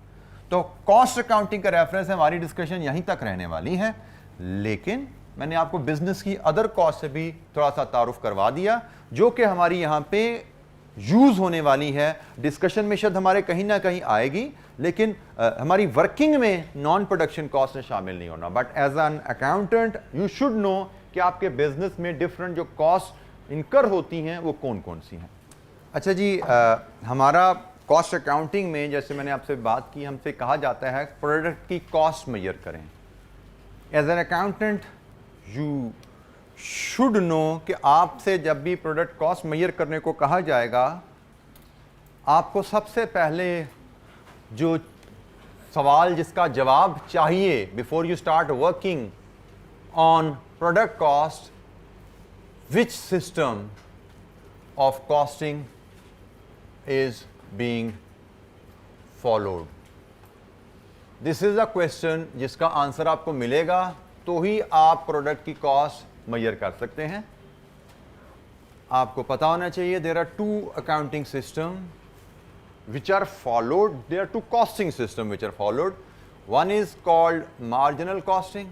तो कॉस्ट अकाउंटिंग का रेफरेंस हमारी डिस्कशन यहीं तक रहने वाली है, लेकिन मैंने आपको बिजनेस की अदर कॉस्ट से भी थोड़ा सा तारुफ करवा दिया, जो कि हमारी यहां पे यूज होने वाली है। डिस्कशन में शायद हमारे कहीं ना कहीं आएगी, लेकिन हमारी वर्किंग में नॉन प्रोडक्शन कॉस्ट में शामिल नहीं होना। But as an accountant you should know कि आपके बिजनेस में डिफरेंट जो कॉस्ट इनकर होती हैं वो कौन कौन सी हैं। अच्छा जी, हमारा कॉस्ट अकाउंटिंग में जैसे मैंने आपसे बात की, हमसे कहा जाता है प्रोडक्ट की कॉस्ट मेजर करें। As an accountant you should know कि आपसे जब भी प्रोडक्ट कॉस्ट मेजर करने को कहा जाएगा, आपको सबसे पहले जो सवाल जिसका जवाब चाहिए before you start working on product cost, which system of costing is being followed. This is a question जिसका आंसर आपको मिलेगा तो ही आप प्रोडक्ट की कॉस्ट मेजर कर सकते हैं। आपको पता होना चाहिए there are two accounting system which are followed. There are two costing systems which are followed. One is called marginal costing.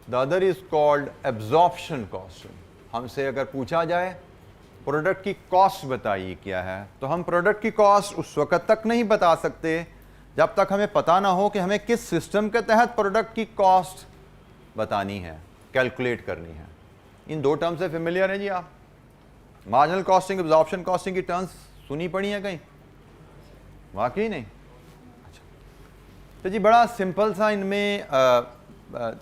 The other is called absorption costing. हमसे अगर पूछा जाए प्रोडक्ट की कॉस्ट बताइए क्या है, तो हम प्रोडक्ट की कॉस्ट उस वक्त तक नहीं बता सकते जब तक हमें पता ना हो कि हमें किस सिस्टम के तहत प्रोडक्ट की कॉस्ट बतानी है, कैलकुलेट करनी है। इन दो टर्म से फेमिलियर है जी आप? मार्जिनल कॉस्टिंग, एब्जॉर्प्शन कॉस्टिंग की टर्म्स सुनी पड़ी है कहीं? वाकई नहीं? अच्छा, तो जी बड़ा सिंपल सा इनमें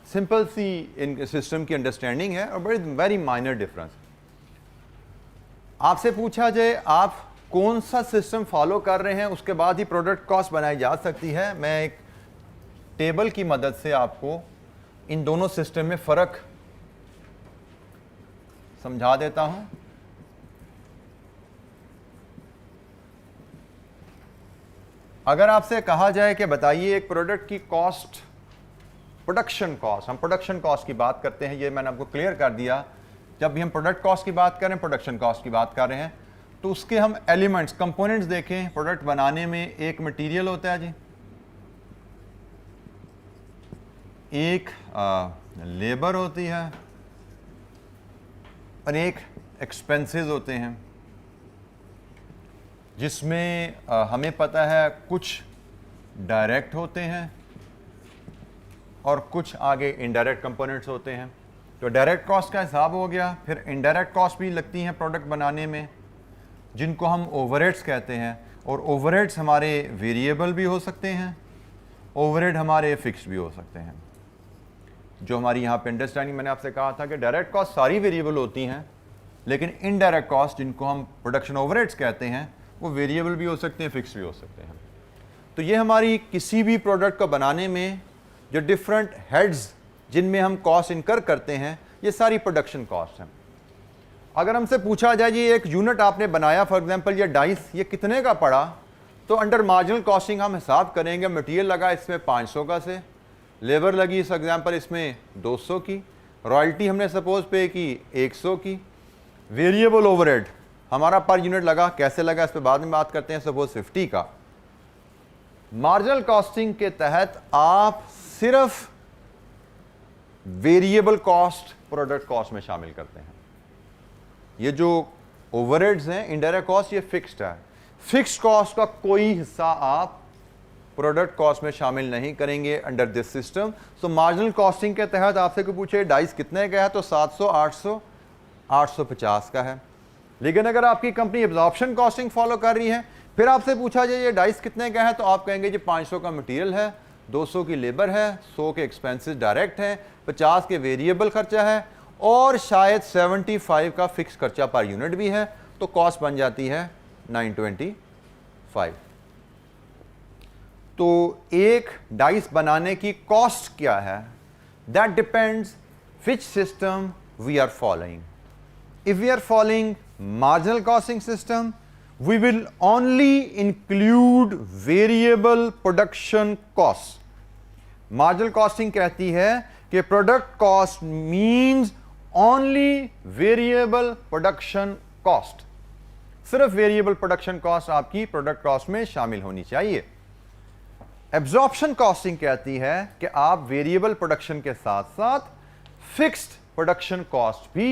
सिंपल सी इन सिस्टम की अंडरस्टैंडिंग है और बड़ी वेरी माइनर डिफरेंस। आपसे पूछा जाए आप कौन सा सिस्टम फॉलो कर रहे हैं, उसके बाद ही प्रोडक्ट कॉस्ट बनाई जा सकती है। मैं एक टेबल की मदद से आपको इन दोनों सिस्टम में फ़र्क समझा देता हूं। अगर आपसे कहा जाए कि बताइए एक प्रोडक्ट की कॉस्ट, प्रोडक्शन कॉस्ट, हम प्रोडक्शन कॉस्ट की बात करते हैं, ये मैंने आपको क्लियर कर दिया। जब भी हम प्रोडक्ट कॉस्ट की बात करें, प्रोडक्शन कॉस्ट की बात कर रहे हैं, तो उसके हम एलिमेंट्स, कंपोनेंट्स देखें। प्रोडक्ट बनाने में एक मटेरियल होता है जी, एक लेबर होती है और एक एक्सपेंसेस होते हैं, जिसमें हमें पता है कुछ डायरेक्ट होते हैं और कुछ आगे इनडायरेक्ट कंपोनेंट्स होते हैं। तो डायरेक्ट कॉस्ट का हिसाब हो गया। फिर इनडायरेक्ट कॉस्ट भी लगती हैं प्रोडक्ट बनाने में, जिनको हम ओवरहेड्स कहते हैं। और ओवरहेड्स हमारे वेरिएबल भी हो सकते हैं, ओवरहेड हमारे फिक्स भी हो सकते हैं। जो हमारी यहाँ पे अंडरस्टैंडिंग, मैंने आपसे कहा था कि डायरेक्ट कॉस्ट सारी वेरिएबल होती हैं, लेकिन इनडायरेक्ट कॉस्ट जिनको हम प्रोडक्शन ओवरहेड्स कहते हैं वो वेरिएबल भी हो सकते हैं, फिक्स भी हो सकते हैं। तो ये हमारी किसी भी प्रोडक्ट को बनाने में जो डिफरेंट हेड्स जिनमें हम कॉस्ट इनकर करते हैं, ये सारी प्रोडक्शन कॉस्ट हैं। अगर हमसे पूछा जाए जी एक यूनिट आपने बनाया, फॉर एग्जांपल ये डाइस, ये कितने का पड़ा, तो अंडर मार्जिनल कॉस्टिंग हम हिसाब करेंगे। मटेरियल लगा इसमें 500 का से, लेबर लगी इस एग्जांपल इसमें 200 की, रॉयल्टी हमने सपोज पे की 100 की, वेरिएबल ओवरहेड हमारा पर यूनिट लगा, कैसे लगा इस पर बाद में बात करते हैं, सपोज 50 का। मार्जिनल कॉस्टिंग के तहत आप सिर्फ वेरिएबल कॉस्ट प्रोडक्ट कॉस्ट में शामिल करते हैं। ये जो ओवरहेड्स हैं, इनडायरेक्ट कॉस्ट, ये फिक्स्ड है। फिक्स्ड कॉस्ट का कोई हिस्सा आप प्रोडक्ट कॉस्ट में शामिल नहीं करेंगे under this system. So marginal costing के तहत आपसे कोई पूछे डाइस कितने का है, तो 700, 800, 850 का है। लेकिन अगर आपकी कंपनी एब्जॉर्प्शन कॉस्टिंग फॉलो कर रही है, फिर आपसे पूछा जाए ये डाइस कितने का है, तो आप कहेंगे जी 500 का मटेरियल है, 200 की लेबर है, 100 के एक्सपेंसेस डायरेक्ट हैं, 50 के वेरिएबल खर्चा है और शायद 75 का फिक्स खर्चा पर यूनिट भी है, तो कॉस्ट बन जाती है 925। तो एक डाइस बनाने की कॉस्ट क्या है, that depends which system we are following. If we are following marginal costing system, we will only include variable production costs. Marginal costing कहती है कि product cost means only variable production cost. सिर्फ variable production cost आपकी product cost में शामिल होनी चाहिए। Absorption costing कहती है कि आप variable production के साथ साथ फिक्स्ड प्रोडक्शन कॉस्ट भी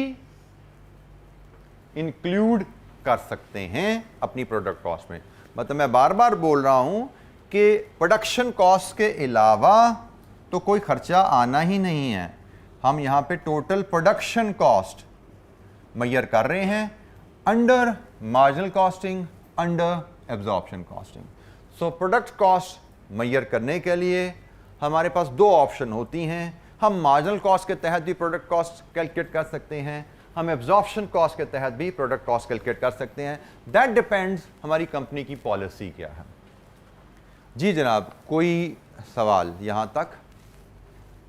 इंक्लूड कर सकते हैं अपनी प्रोडक्ट कॉस्ट में। मतलब मैं बार बार बोल रहा हूं कि प्रोडक्शन कॉस्ट के अलावा तो कोई खर्चा आना ही नहीं है। हम यहां पे टोटल प्रोडक्शन कॉस्ट मेजर कर रहे हैं under marginal costing, under absorption costing. So product cost measure करने के लिए हमारे पास दो ऑप्शन होती हैं। हम मार्जिनल कॉस्ट के तहत भी प्रोडक्ट कॉस्ट कैलकुलेट कर सकते हैं, हम एब्जॉर्प्शन कॉस्ट के तहत भी प्रोडक्ट कॉस्ट कैलकुलेट कर सकते हैं। दैट डिपेंड्स हमारी कंपनी की पॉलिसी क्या है। जी जनाब, कोई सवाल यहां तक?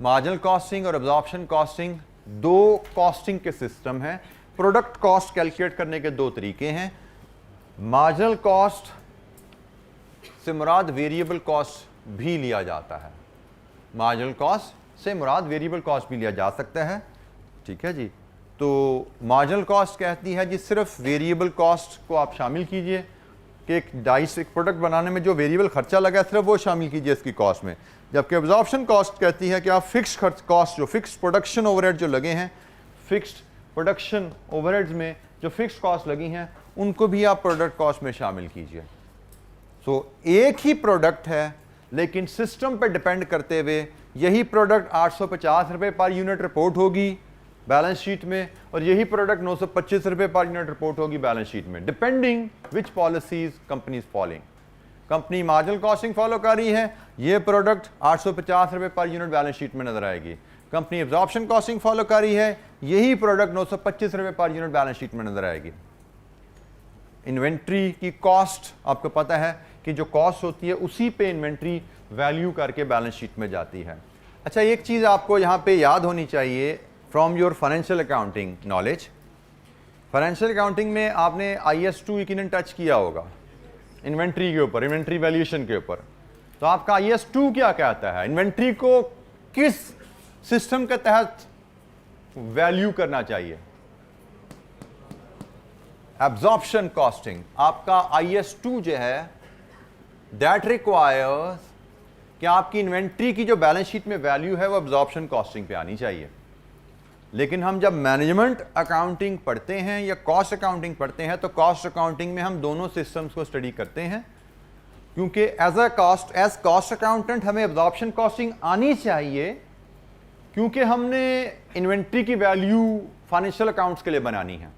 मार्जिनल कॉस्टिंग और एब्जॉर्प्शन कॉस्टिंग दो कॉस्टिंग के सिस्टम हैं। प्रोडक्ट कॉस्ट कैलकुलेट करने के दो तरीके हैं। मार्जिनल कॉस्ट से मुराद वेरिएबल कॉस्ट भी लिया जाता है, मार्जिनल कॉस्ट से मुराद वेरिएबल कॉस्ट भी लिया जा सकता है। ठीक है जी। तो मार्जिनल कॉस्ट कहती है जी सिर्फ वेरिएबल कॉस्ट को आप शामिल कीजिए कि एक डाइस एक प्रोडक्ट बनाने में जो वेरिएबल खर्चा लगा है सिर्फ वो शामिल कीजिए इसकी कॉस्ट में। जबकि एब्जॉर्प्शन कॉस्ट कहती है कि आप फिक्स खर्च कॉस्ट जो फिक्स प्रोडक्शन ओवरहेड जो लगे हैं, फिक्स्ड प्रोडक्शन ओवरहेड्स में जो फिक्स कॉस्ट लगी हैं उनको भी आप प्रोडक्ट कॉस्ट में शामिल कीजिए। सो एक ही प्रोडक्ट है लेकिन सिस्टम पे डिपेंड करते हुए यही प्रोडक्ट 850 रुपये पर यूनिट रिपोर्ट होगी बैलेंस शीट में और यही प्रोडक्ट 925 रुपये पर यूनिट रिपोर्ट होगी बैलेंस शीट में, depending which policies company is following. Company marginal costing follow कर रही है, ये प्रोडक्ट 850 रुपये पर यूनिट बैलेंस शीट में नजर आएगी। कंपनी एब्जॉर्प्शन कॉस्टिंग फॉलो कर रही है, यही प्रोडक्ट 925 रुपये पर यूनिट बैलेंस शीट में नजर आएगी। इन्वेंट्री की कॉस्ट आपको पता है कि जो कॉस्ट होती है उसी पे इन्वेंट्री वैल्यू करके बैलेंस शीट में जाती है। अच्छा, एक चीज़ आपको यहाँ पे याद होनी चाहिए from your financial accounting knowledge. Financial accounting में आपने IS2 यकीनन टच किया होगा इन्वेंट्री के ऊपर, इन्वेंट्री वैल्यूएशन के ऊपर। तो आपका IS2 क्या कहता है, इन्वेंट्री को किस सिस्टम के तहत वैल्यू करना चाहिए? Absorption costing. आपका IS2 जो है दैट रिक्वायर्स कि आपकी इन्वेंट्री की जो बैलेंस शीट में वैल्यू है वो एब्जॉर्प्शन कॉस्टिंग पे आनी चाहिए। लेकिन हम जब मैनेजमेंट अकाउंटिंग पढ़ते हैं या कॉस्ट अकाउंटिंग पढ़ते हैं तो कॉस्ट अकाउंटिंग में हम दोनों सिस्टम्स को स्टडी करते हैं, क्योंकि एज कॉस्ट अकाउंटेंट हमें एब्जॉर्प्शन कॉस्टिंग आनी चाहिए, क्योंकि हमने इन्वेंट्री की वैल्यू फाइनेंशियल अकाउंट्स के लिए बनानी है।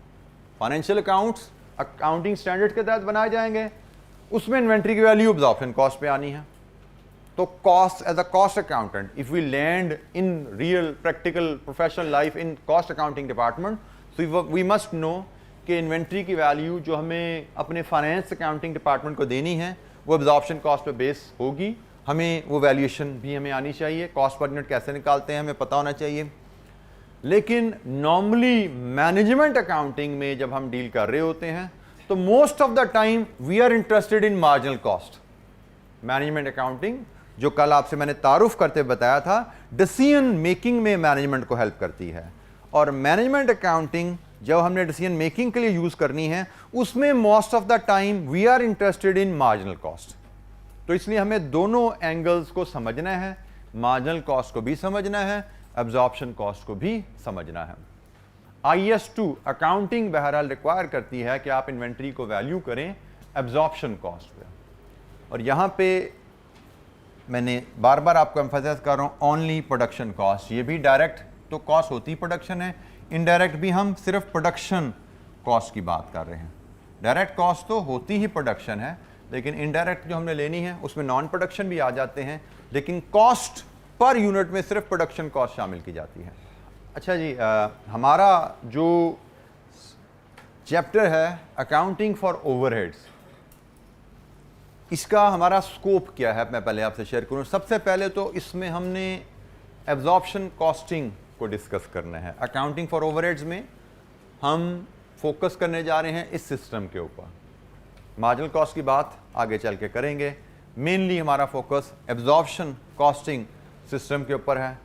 फाइनेंशियल अकाउंट्स अकाउंटिंग स्टैंडर्ड के तहत बनाए जाएंगे, उसमें इन्वेंट्री की वैल्यू एब्जॉर्प्शन कॉस्ट पे आनी है। तो cost as a cost accountant, if we land in real practical professional life in cost accounting department, so we must know कि इन्वेंट्री की वैल्यू जो हमें अपने फाइनेंस अकाउंटिंग डिपार्टमेंट को देनी है वो एब्जॉर्प्शन कॉस्ट पे बेस होगी। हमें वो वैल्यूएशन भी हमें आनी चाहिए, कॉस्ट पर यूनिट कैसे निकालते हैं हमें पता होना चाहिए। लेकिन नॉर्मली मैनेजमेंट अकाउंटिंग में जब हम डील कर रहे होते हैं तो most of the time we are interested in marginal cost. Management accounting जो कल आपसे मैंने तारुफ करते बताया था, डिसीजन मेकिंग में मैनेजमेंट को हेल्प करती है, और मैनेजमेंट अकाउंटिंग जब हमने डिसीजन मेकिंग के लिए यूज करनी है उसमें most of the time we are interested in marginal cost. तो इसलिए हमें दोनों एंगल्स को समझना है, मार्जिनल कॉस्ट को भी समझना है, एब्जॉर्प्शन कॉस्ट को भी समझना है। IS2 अकाउंटिंग बहरहाल रिक्वायर करती है कि आप इन्वेंट्री को वैल्यू करें एब्जॉर्प्शन कॉस्ट पे, और यहां पे मैंने बार बार आपको एम्फसाइज कर रहा हूं ओनली प्रोडक्शन कॉस्ट। ये भी डायरेक्ट तो कॉस्ट होती प्रोडक्शन है, इनडायरेक्ट भी हम सिर्फ प्रोडक्शन कॉस्ट की बात कर रहे हैं। डायरेक्ट कॉस्ट तो होती ही प्रोडक्शन है, लेकिन इनडायरेक्ट जो हमने लेनी है उसमें नॉन प्रोडक्शन भी आ जाते हैं, लेकिन कॉस्ट पर यूनिट में सिर्फ प्रोडक्शन कॉस्ट शामिल की जाती है। अच्छा जी, हमारा जो चैप्टर है अकाउंटिंग फॉर ओवरहेड्स, इसका हमारा स्कोप क्या है मैं पहले आपसे शेयर करूं। सबसे पहले तो इसमें हमने एब्जॉर्प्शन कॉस्टिंग को डिस्कस करना है। अकाउंटिंग फॉर ओवरहेड्स में हम फोकस करने जा रहे हैं इस सिस्टम के ऊपर। मार्जिनल कॉस्ट की बात आगे चल के करेंगे, मेनली हमारा फोकस एब्जॉर्प्शन कॉस्टिंग सिस्टम के ऊपर है।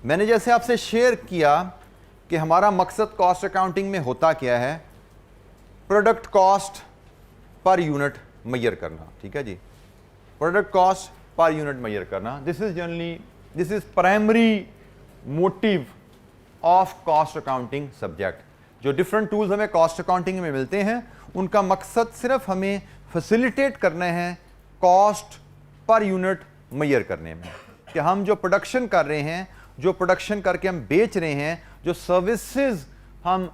मैंने जैसे आपसे शेयर किया कि हमारा मकसद कॉस्ट अकाउंटिंग में होता क्या है, product cost per unit measure करना। ठीक है जी, product cost per unit measure करना, this is primary motive of cost accounting subject. जो डिफरेंट टूल्स हमें कॉस्ट अकाउंटिंग में मिलते हैं उनका मकसद सिर्फ हमें फैसिलिटेट करना है कॉस्ट पर यूनिट मेजर करने में, कि हम जो प्रोडक्शन कर रहे हैं, जो प्रोडक्शन करके हम बेच रहे हैं, जो सर्विसेज हम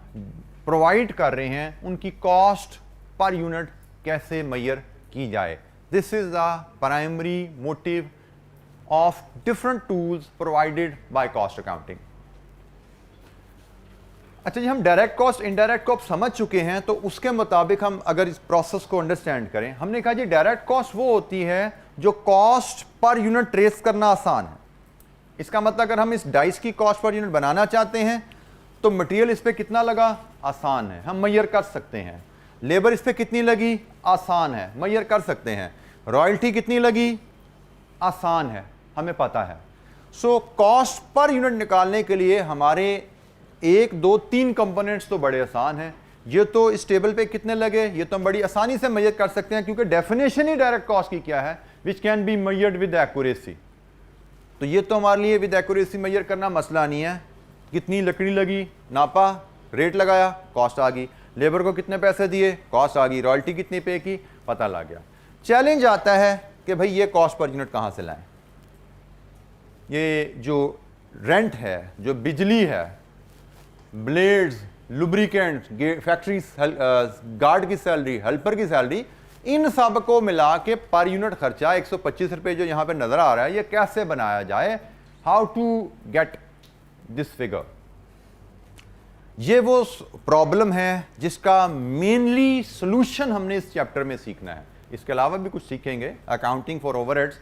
प्रोवाइड कर रहे हैं, उनकी कॉस्ट पर यूनिट कैसे मेजर की जाए। This is the primary motive of different tools provided by cost accounting. अच्छा जी, हम डायरेक्ट कॉस्ट इनडायरेक्ट कॉस्ट समझ चुके हैं, तो उसके मुताबिक हम अगर इस प्रोसेस को अंडरस्टैंड करें, हमने कहा जी डायरेक्ट कॉस्ट वो होती है जो कॉस्ट पर यूनिट ट्रेस करना आसान है। इसका मतलब अगर हम इस डाइस की कॉस्ट पर यूनिट बनाना चाहते हैं तो मटेरियल इस पर कितना लगा, आसान है, हम मेजर कर सकते हैं। लेबर इस पर कितनी लगी, आसान है, मेजर कर सकते हैं। रॉयल्टी कितनी लगी, आसान है, हमें पता है। सो कॉस्ट पर यूनिट निकालने के लिए हमारे 1, 2, 3 कंपोनेंट्स तो बड़े आसान हैं। ये तो इस टेबल पे कितने लगे, ये तो हम बड़ी आसानी से मेजर कर सकते हैं, क्योंकि डेफिनेशन ही डायरेक्ट कॉस्ट की क्या है, विच can be measured with accuracy. तो ये तो हमारे लिए विद एक्यूरेसी मेजर करना मसला नहीं है। कितनी लकड़ी लगी, नापा, रेट लगाया, कॉस्ट आ गई। लेबर को कितने पैसे दिए, कॉस्ट आ गई। रॉयल्टी कितनी पे की, पता लग गया। चैलेंज आता है कि भाई ये कॉस्ट पर यूनिट कहाँ से लाएं। ये जो रेंट है, जो बिजली है, ब्लेड्स, लुब्रिकेंट्स, फैक्ट्री गार्ड की सैलरी, हेल्पर की सैलरी, इन सब को मिला के पर यूनिट खर्चा 125 रुपए जो यहां पे नजर आ रहा है, ये कैसे बनाया जाए, how to get this figure. ये वो प्रॉब्लम है जिसका मेनली सॉल्यूशन हमने इस चैप्टर में सीखना है। इसके अलावा भी कुछ सीखेंगे, अकाउंटिंग फॉर ओवरहेड्स,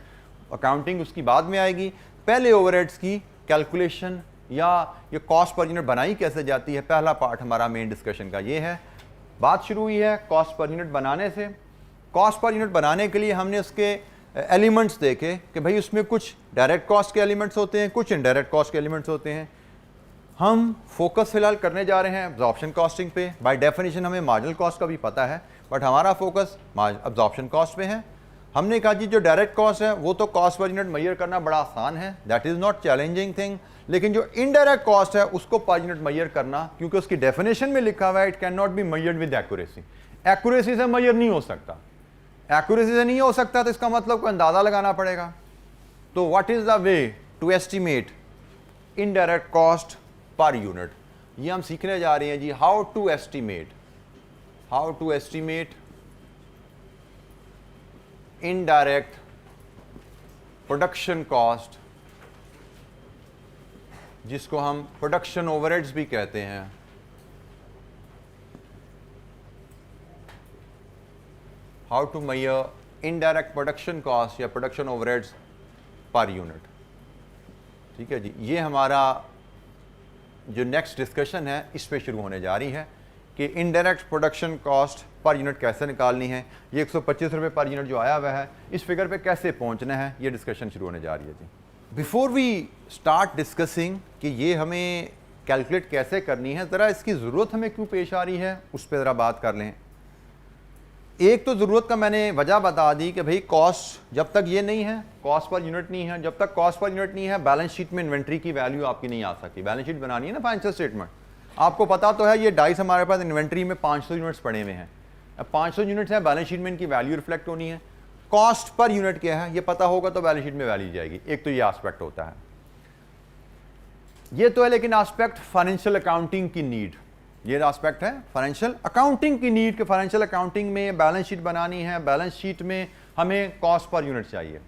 अकाउंटिंग उसकी बाद में आएगी। पहले ओवरहेड्स की कैलकुलेशन या ये कॉस्ट पर यूनिट बनाई कैसे जाती है, पहला पार्ट हमारा मेन डिस्कशन का ये है। बात शुरू हुई है कॉस्ट पर यूनिट बनाने से। कॉस्ट पर यूनिट बनाने के लिए हमने उसके एलिमेंट्स देखे कि भाई उसमें कुछ डायरेक्ट कॉस्ट के एलिमेंट्स होते हैं, कुछ इनडायरेक्ट कॉस्ट के एलिमेंट्स होते हैं। हम फोकस फिलहाल करने जा रहे हैं एब्जॉर्प्शन कॉस्टिंग पे। बाय डेफिनेशन हमें मार्जिनल कॉस्ट का भी पता है, बट हमारा फोकस एब्जॉर्प्शन कॉस्ट पे है। हमने कहा जी जो डायरेक्ट कॉस्ट है वो तो कॉस्ट पर यूनिट मेजर करना बड़ा आसान है, that is not challenging thing. लेकिन जो इनडायरेक्ट कॉस्ट है उसको पर यूनिट मेजर करना, क्योंकि उसकी डेफिनेशन में लिखा हुआ है it can not be measured with accuracy. Accuracy से मेजर नहीं हो सकता। एक्यूरेसी से नहीं हो सकता तो इसका मतलब कोई अंदाजा लगाना पड़ेगा। तो what is the way to estimate indirect cost per unit, ये हम सीखने जा रहे हैं जी। How to estimate indirect production cost, जिसको हम प्रोडक्शन ओवरहेड्स भी कहते हैं। How to measure indirect production cost या प्रोडक्शन ओवरहेड्स पर यूनिट। ठीक है जी, ये हमारा जो नेक्स्ट डिस्कशन है इस पे शुरू होने जा रही है कि indirect production cost per unit कैसे निकालनी है। ये 125 रुपये पर यूनिट जो आया हुआ है, इस फिगर पे कैसे पहुंचना है, ये डिस्कशन शुरू होने जा रही है जी। बिफोर वी स्टार्ट डिस्कसिंग कि ये हमें कैलकुलेट कैसे करनी है, ज़रा इसकी ज़रूरत हमें क्यों पेश आ रही है उस पर ज़रा बात कर लें। एक तो ज़रूरत का मैंने वजह बता दी कि भाई कॉस्ट जब तक ये नहीं है, कॉस्ट पर यूनिट नहीं है, जब तक कॉस्ट पर यूनिट नहीं है बैलेंस शीट में इन्वेंट्री की वैल्यू आपकी नहीं आ सकती। बैलेंस शीट बनानी है ना फाइनेंशियल स्टेटमेंट, आपको पता तो है ये डाइस हमारे पास इन्वेंट्री में 500 यूनिट्स पड़े हुए हैं। अब 500 यूनिट्स हैं, बैलेंस शीट में इनकी वैल्यू रिफ्लेक्ट होनी है। कॉस्ट पर यूनिट क्या है ये पता होगा तो बैलेंस शीट में वैल्यू जाएगी। एक तो ये एस्पेक्ट होता है, ये तो है। लेकिन एस्पेक्ट फाइनेंशियल अकाउंटिंग की नीड, ये एस्पेक्ट है फाइनेंशियल अकाउंटिंग की नीड के। फाइनेंशियल अकाउंटिंग में बैलेंस शीट बनानी है, बैलेंस शीट में हमें कॉस्ट पर यूनिट चाहिए,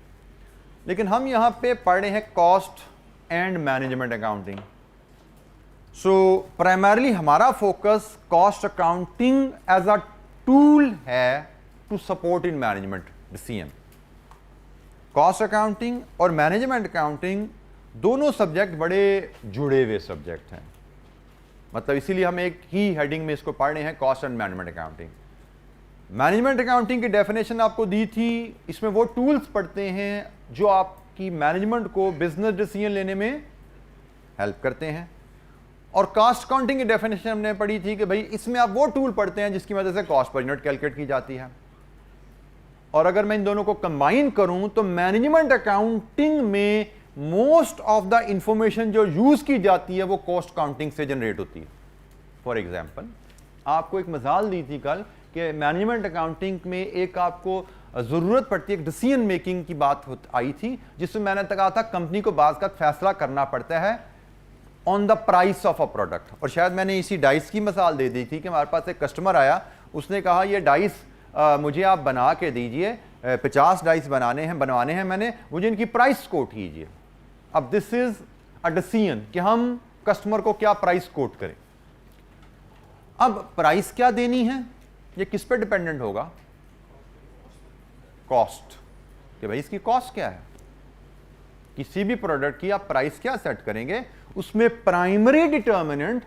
लेकिन हम यहां पे पढ़ रहे हैं cost and management accounting. So primarily हमारा focus cost accounting as a tool है to support in management decision. Cost accounting और मैनेजमेंट अकाउंटिंग दोनों सब्जेक्ट बड़े जुड़े हुए सब्जेक्ट हैं, मतलब इसीलिए हम एक ही हेडिंग में इसको पढ़ रहे हैं, cost and management accounting. Management accounting की डेफिनेशन आपको दी थी, इसमें वो टूल्स पढ़ते हैं जो आपकी मैनेजमेंट को बिजनेस डिसीजन लेने में हेल्प करते हैं। और कॉस्ट अकाउंटिंग की डेफिनेशन हमने पढ़ी थी कि भाई इसमें आप वो टूल पढ़ते हैं जिसकी वजह से कॉस्ट पर यूनिट कैलकुलेट की जाती है। और अगर मैं इन दोनों को कंबाइन करूं तो मैनेजमेंट अकाउंटिंग में मोस्ट ऑफ द इंफॉर्मेशन जो यूज की जाती है वो कॉस्ट अकाउंटिंग से जनरेट होती है। फॉर एग्जांपल, आपको एक मिसाल दी थी कल कि मैनेजमेंट अकाउंटिंग में एक आपको जरूरत पड़ती है, एक डिसीजन मेकिंग की बात आई थी, जिसमें मैंने कहा था कंपनी को बाज़ का फैसला करना पड़ता है on the price of a product. और शायद मैंने इसी डाइस की मिसाल दे दी थी कि हमारे पास एक कस्टमर आया, उसने कहा ये डाइस मुझे आप बना के दीजिए, 50 डाइस बनवाने हैं मैंने, मुझे इनकी प्राइस कोट कीजिए। अब दिस इज अ डिसीजन कि हम कस्टमर को क्या प्राइस कोट करें। अब प्राइस क्या देनी है ये किस पे डिपेंडेंट होगा? कॉस्ट, कि भाई इसकी कॉस्ट क्या है। किसी भी प्रोडक्ट की आप प्राइस क्या सेट करेंगे, उसमें प्राइमरी डिटर्मिनेंट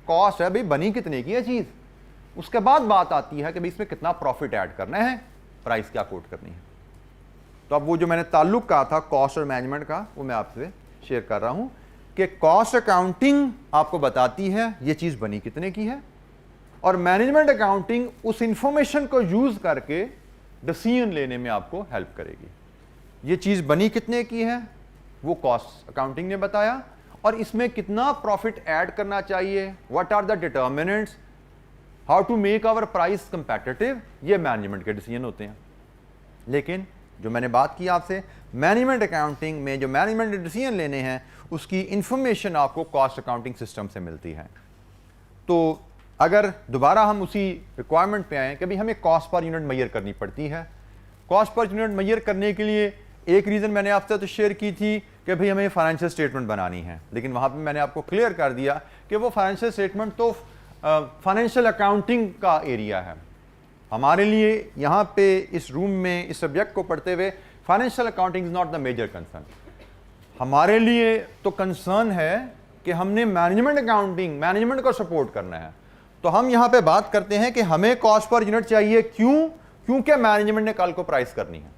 कॉस्ट है, भाई बनी कितने की है चीज। उसके बाद बात आती है कि भाई इसमें कितना प्रॉफिट ऐड करना है, प्राइस क्या कोट करनी है। तो अब वो जो मैंने ताल्लुक कहा था कॉस्ट और मैनेजमेंट का, वो मैं आपसे शेयर कर रहा हूं कि कॉस्ट अकाउंटिंग आपको बताती है ये चीज बनी कितने की है, और मैनेजमेंट अकाउंटिंग उस इंफॉर्मेशन को यूज करके डिसीजन लेने में आपको हेल्प करेगी। ये चीज बनी कितने की है वो कॉस्ट अकाउंटिंग ने बताया, और इसमें कितना प्रॉफिट ऐड करना चाहिए, what are the determinants, how to make our price competitive, ये मैनेजमेंट के डिसीजन होते हैं। लेकिन जो मैंने बात की आपसे, मैनेजमेंट अकाउंटिंग में जो मैनेजमेंट डिसीजन लेने हैं उसकी इंफॉर्मेशन आपको कॉस्ट अकाउंटिंग सिस्टम से मिलती है। तो अगर दोबारा हम उसी रिक्वायरमेंट पे आए कि भाई हमें कॉस्ट पर यूनिट मेजर करनी पड़ती है। कॉस्ट पर यूनिट मेजर करने के लिए एक रीज़न मैंने आपसे तो शेयर की थी कि भाई हमें फाइनेंशियल स्टेटमेंट बनानी है, लेकिन वहाँ पे मैंने आपको क्लियर कर दिया कि वो फाइनेंशियल स्टेटमेंट तो फाइनेंशियल अकाउंटिंग का एरिया है। हमारे लिए यहाँ पे इस रूम में इस सब्जेक्ट को पढ़ते हुए financial accounting is not the major concern. हमारे लिए तो कंसर्न है कि हमने मैनेजमेंट अकाउंटिंग, मैनेजमेंट को सपोर्ट करना है। तो हम यहाँ पे बात करते हैं कि हमें कॉस्ट पर यूनिट चाहिए, क्यों? क्योंकि मैनेजमेंट ने कल को प्राइस करनी है।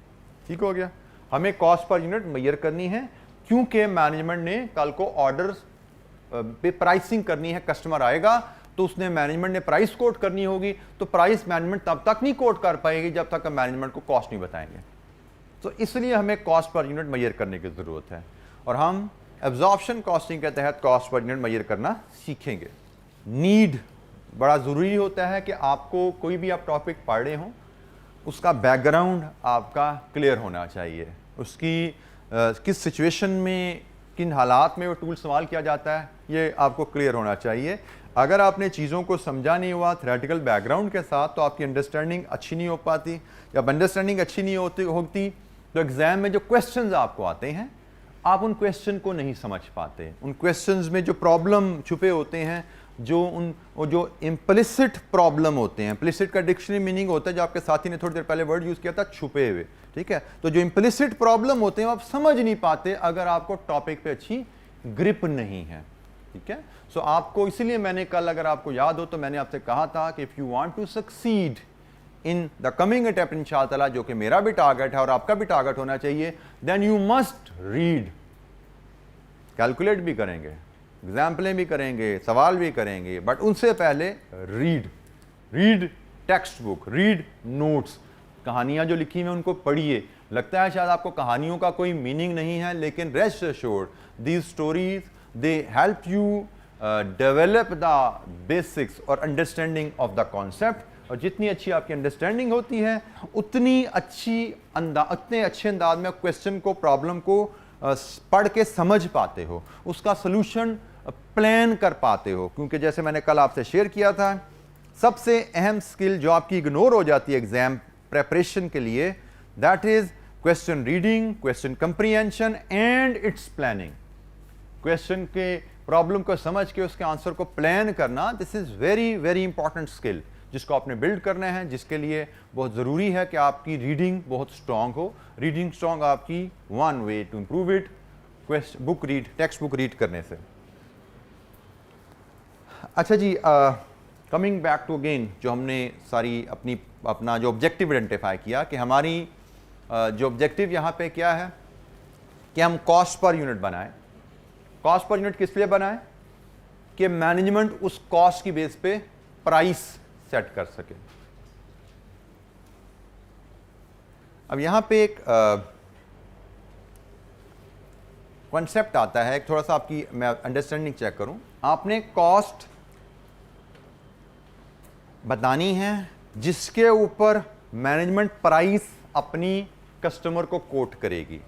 ठीक हो गया, हमें कॉस्ट पर यूनिट मेजर करनी है क्योंकि मैनेजमेंट ने कल को ऑर्डर्स पे प्राइसिंग करनी है। कस्टमर आएगा तो उसने मैनेजमेंट ने प्राइस कोट करनी होगी, तो प्राइस मैनेजमेंट तब तक नहीं कोट कर पाएगी जब तक हम मैनेजमेंट को कॉस्ट नहीं बताएंगे। तो इसलिए हमें कॉस्ट पर यूनिट मेजर करने की जरूरत है, और हम एब्जॉर्प्शन कॉस्टिंग के तहत कॉस्ट पर यूनिट मेजर करना सीखेंगे। नीड बड़ा ज़रूरी होता है कि आपको कोई भी आप टॉपिक पढ़ रहे हों उसका बैकग्राउंड आपका क्लियर होना चाहिए, उसकी किस सिचुएशन में, किन हालात में वो टूल इस्तेमाल किया जाता है, ये आपको क्लियर होना चाहिए। अगर आपने चीज़ों को समझा नहीं हुआ थ्योरेटिकल बैकग्राउंड के साथ तो आपकी अंडरस्टैंडिंग अच्छी नहीं हो पाती। जब अंडरस्टैंडिंग अच्छी नहीं होती तो एग्ज़ाम में जो क्वेश्चंस आपको आते हैं आप उन क्वेश्चन को नहीं समझ पाते। उन क्वेश्चंस में जो प्रॉब्लम छुपे होते हैं, जो इम्प्लिसिट प्रॉब्लम होते हैं, इम्प्लिसिट का डिक्शनरी मीनिंग होता है जो आपके साथी ने थोड़ी देर पहले वर्ड यूज़ किया था, छुपे हुए। ठीक है, तो जो इम्प्लिसिट प्रॉब्लम होते हैं आप समझ नहीं पाते अगर आपको टॉपिक पे अच्छी ग्रिप नहीं है। ठीक है, सो आपको, इसीलिए मैंने कल, अगर आपको याद हो तो मैंने आपसे कहा था कि if you want to succeed in the coming attempt इंशाअल्लाह, जो कि मेरा भी टारगेट है और आपका भी टारगेट होना चाहिए, then you must read. Calculate भी करेंगे, एग्जाम्पलें भी करेंगे, सवाल भी करेंगे, बट उनसे पहले read text book, read notes, कहानियाँ जो लिखी हुई हैं उनको पढ़िए। लगता है शायद आपको कहानियों का कोई मीनिंग नहीं है, लेकिन rest assured these stories they help you develop the basics और अंडरस्टैंडिंग ऑफ द कॉन्सेप्ट। और जितनी अच्छी आपकी अंडरस्टैंडिंग होती है उतने अच्छे अंदाज में क्वेश्चन को, प्रॉब्लम को पढ़ के समझ पाते हो, उसका सलूशन प्लान कर पाते हो, क्योंकि जैसे मैंने कल आपसे शेयर किया था, सबसे अहम स्किल जो आपकी इग्नोर हो जाती है एग्जाम प्रेपरेशन के लिए, that is question reading, question comprehension and it's planning. Question के प्रॉब्लम को समझ के उसके आंसर को प्लान करना, this is very very important skill जिसको आपने बिल्ड करना है, जिसके लिए बहुत ज़रूरी है कि आपकी रीडिंग बहुत स्ट्रांग हो। रीडिंग स्ट्रांग आपकी one way to improve it, book read, text book read करने से। अच्छा जी, कमिंग बैक टू अगेन, जो हमने सारी अपना जो ऑब्जेक्टिव आइडेंटिफाई किया कि हमारी जो ऑब्जेक्टिव यहाँ पे क्या है कि हम कॉस्ट पर यूनिट बनाएं। कॉस्ट पर यूनिट किस लिए बनाएं? कि मैनेजमेंट उस कॉस्ट की बेस पे प्राइस सेट कर सके। अब यहां पे एक कॉन्सेप्ट आता है, एक थोड़ा सा आपकी मैं अंडरस्टैंडिंग चेक करूं। आपने कॉस्ट बतानी है जिसके ऊपर मैनेजमेंट प्राइस अपनी कस्टमर को कोट करेगी।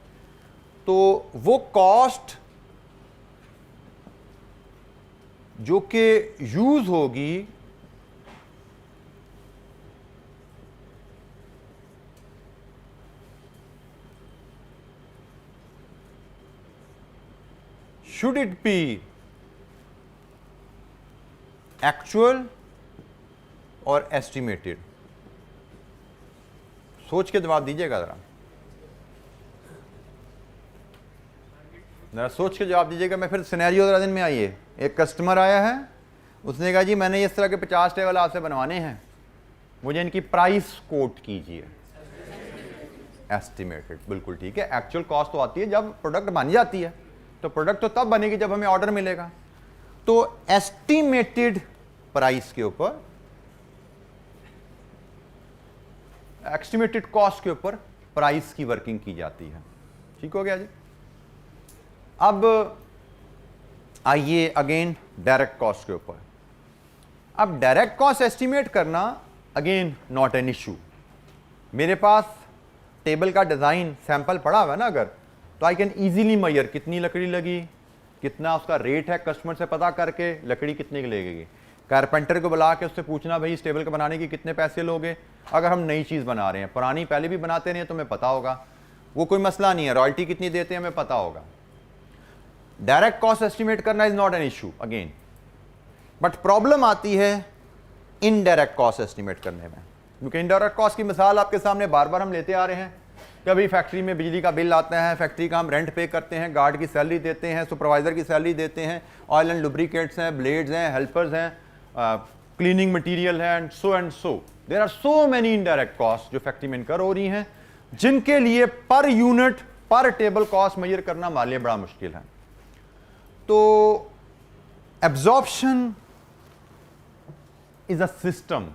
तो वो कॉस्ट जो कि यूज होगी should it be actual और estimated? सोच के जवाब दीजिएगा, जरा सोच के जवाब दीजिएगा। मैं फिर सिनेरियो जरा दिन में आइए। एक कस्टमर आया है, उसने कहा जी मैंने इस तरह के 50 टेबल आपसे बनवाने हैं, मुझे इनकी प्राइस कोट कीजिए। एस्टिमेटेड, बिल्कुल ठीक है। एक्चुअल कॉस्ट तो आती है जब प्रोडक्ट बन जाती है, तो प्रोडक्ट तो तब बनेगी जब हमें ऑर्डर मिलेगा। तो एस्टिमेटेड प्राइस के ऊपर, एस्टिमेटेड कॉस्ट के ऊपर प्राइस की वर्किंग की जाती है। ठीक हो गया जी। अब आइए अगेन डायरेक्ट कॉस्ट के ऊपर। अब डायरेक्ट कॉस्ट एस्टिमेट करना अगेन नॉट एन इशू। मेरे पास टेबल का डिजाइन सैंपल पड़ा हुआ है ना, अगर तो आई कैन इजीली मेजर कितनी लकड़ी लगी, कितना उसका रेट है, कस्टमर से पता करके लकड़ी कितने की लगेगी। कारपेंटर को बुला के उससे पूछना भाई इस टेबल को बनाने के कितने पैसे लोगे। अगर हम नई चीज़ बना रहे हैं, पुरानी पहले भी बनाते रहे तो हमें पता होगा, वो कोई मसला नहीं है। रॉयल्टी कितनी देते हैं हमें पता होगा। डायरेक्ट कॉस्ट एस्टिमेट करना is not an issue again, but problem आती है इनडायरेक्ट कॉस्ट एस्टिमेट करने में, क्योंकि इनडायरेक्ट कॉस्ट की मिसाल आपके सामने बार बार हम लेते आ रहे हैं। कभी फैक्ट्री में बिजली का बिल आता है, फैक्ट्री का हम रेंट पे करते हैं, गार्ड की सैलरी देते हैं, सुपरवाइजर की सैलरी देते हैं, ऑयल एंड लुब्रिकेट्स हैं, ब्लेड्स हैं, हेल्पर्स हैं, क्लीनिंग मटेरियल है, and so there are so many indirect cost जो फैक्ट्री में इनकर हो रही हैं, जिनके लिए पर यूनिट पर टेबल कॉस्ट मेजर करना हमारे लिए बड़ा मुश्किल है। तो absorption is a system.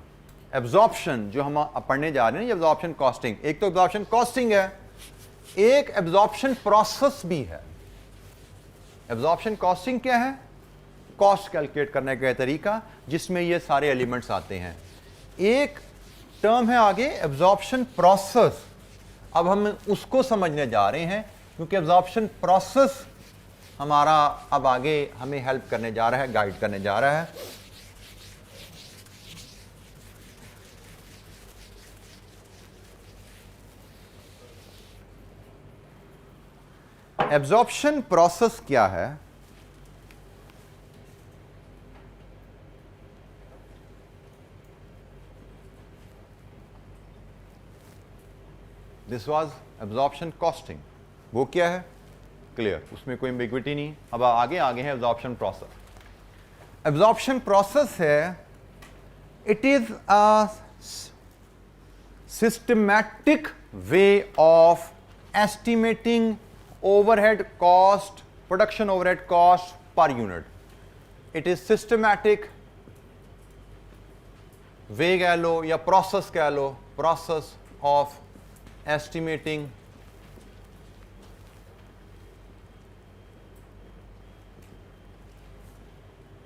Absorption जो हम पढ़ने जा रहे हैं, एब्जॉर्प्शन कॉस्टिंग, एक तो एब्जॉर्प्शन कॉस्टिंग है, एक एब्जॉर्प्शन प्रोसेस भी है। एब्जॉर्प्शन कॉस्टिंग क्या है? कॉस्ट कैलकुलेट करने का तरीका जिसमें ये सारे एलिमेंट्स आते हैं। एक टर्म है आगे एब्जॉर्प्शन प्रोसेस। अब हम उसको समझने जा रहे हैं, क्योंकि एब्जॉर्प्शन प्रोसेस हमारा अब आगे हमें हेल्प करने जा रहा है, गाइड करने जा रहा है। एब्जॉर्प्शन प्रोसेस क्या है? This was absorption costing. वो क्या है? क्लियर, उसमें कोई एम्बिग्विटी नहीं। अब आगे है एब्जॉर्प्शन प्रोसेस। एब्जॉर्प्शन प्रोसेस है, it is a systematic way of estimating overhead cost, production overhead cost per unit. It is systematic way कह लो या process कह लो, process of estimating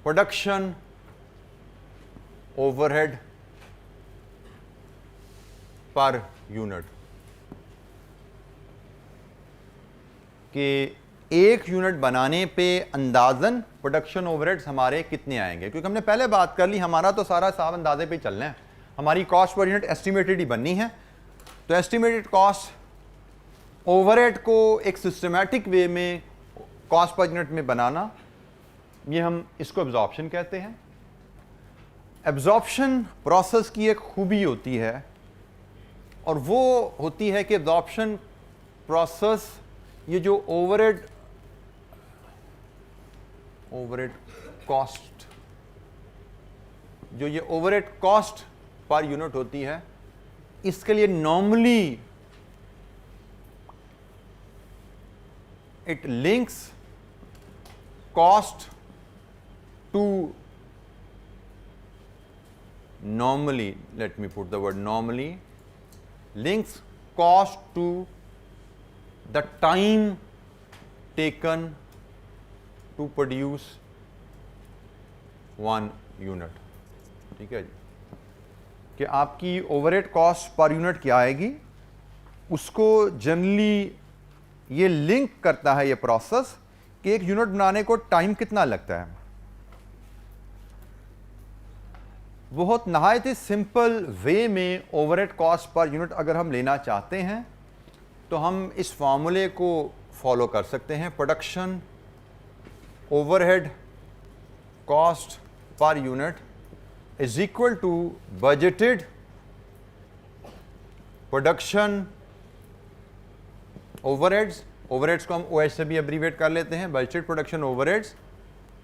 production overhead per unit। कि एक यूनिट बनाने पे अंदाजन production overheads हमारे कितने आएंगे, क्योंकि हमने पहले बात कर ली हमारा तो सारा हिसाब अंदाजे पे चलना है, हमारी कॉस्ट पर यूनिट एस्टिमेटेड ही बननी है। तो एस्टिमेटेड कॉस्ट ओवरहेड को एक सिस्टमैटिक वे में कॉस्ट पर यूनिट में बनाना, ये हम इसको एब्जॉर्प्शन कहते हैं। एब्जॉर्प्शन प्रोसेस की एक खूबी होती है और वो होती है कि एब्जॉर्प्शन प्रोसेस ये जो ओवरहेड कॉस्ट, जो ये ओवरहेड कॉस्ट पर यूनिट होती है, इसके लिए normally it links cost to normally, let me put the word normally, links cost to the time taken to produce one unit। ठीक है जी, कि आपकी ओवरहेड कॉस्ट पर यूनिट क्या आएगी, उसको जनरली ये लिंक करता है ये प्रोसेस कि एक यूनिट बनाने को टाइम कितना लगता है। बहुत नहायत ही सिंपल वे में ओवरहेड कॉस्ट पर यूनिट अगर हम लेना चाहते हैं तो हम इस फॉर्मूले को फॉलो कर सकते हैं। Production overhead cost per unit is equal to budgeted production overheads, overheads को हम OH से भी एब्रीवेट कर लेते हैं, budgeted production overheads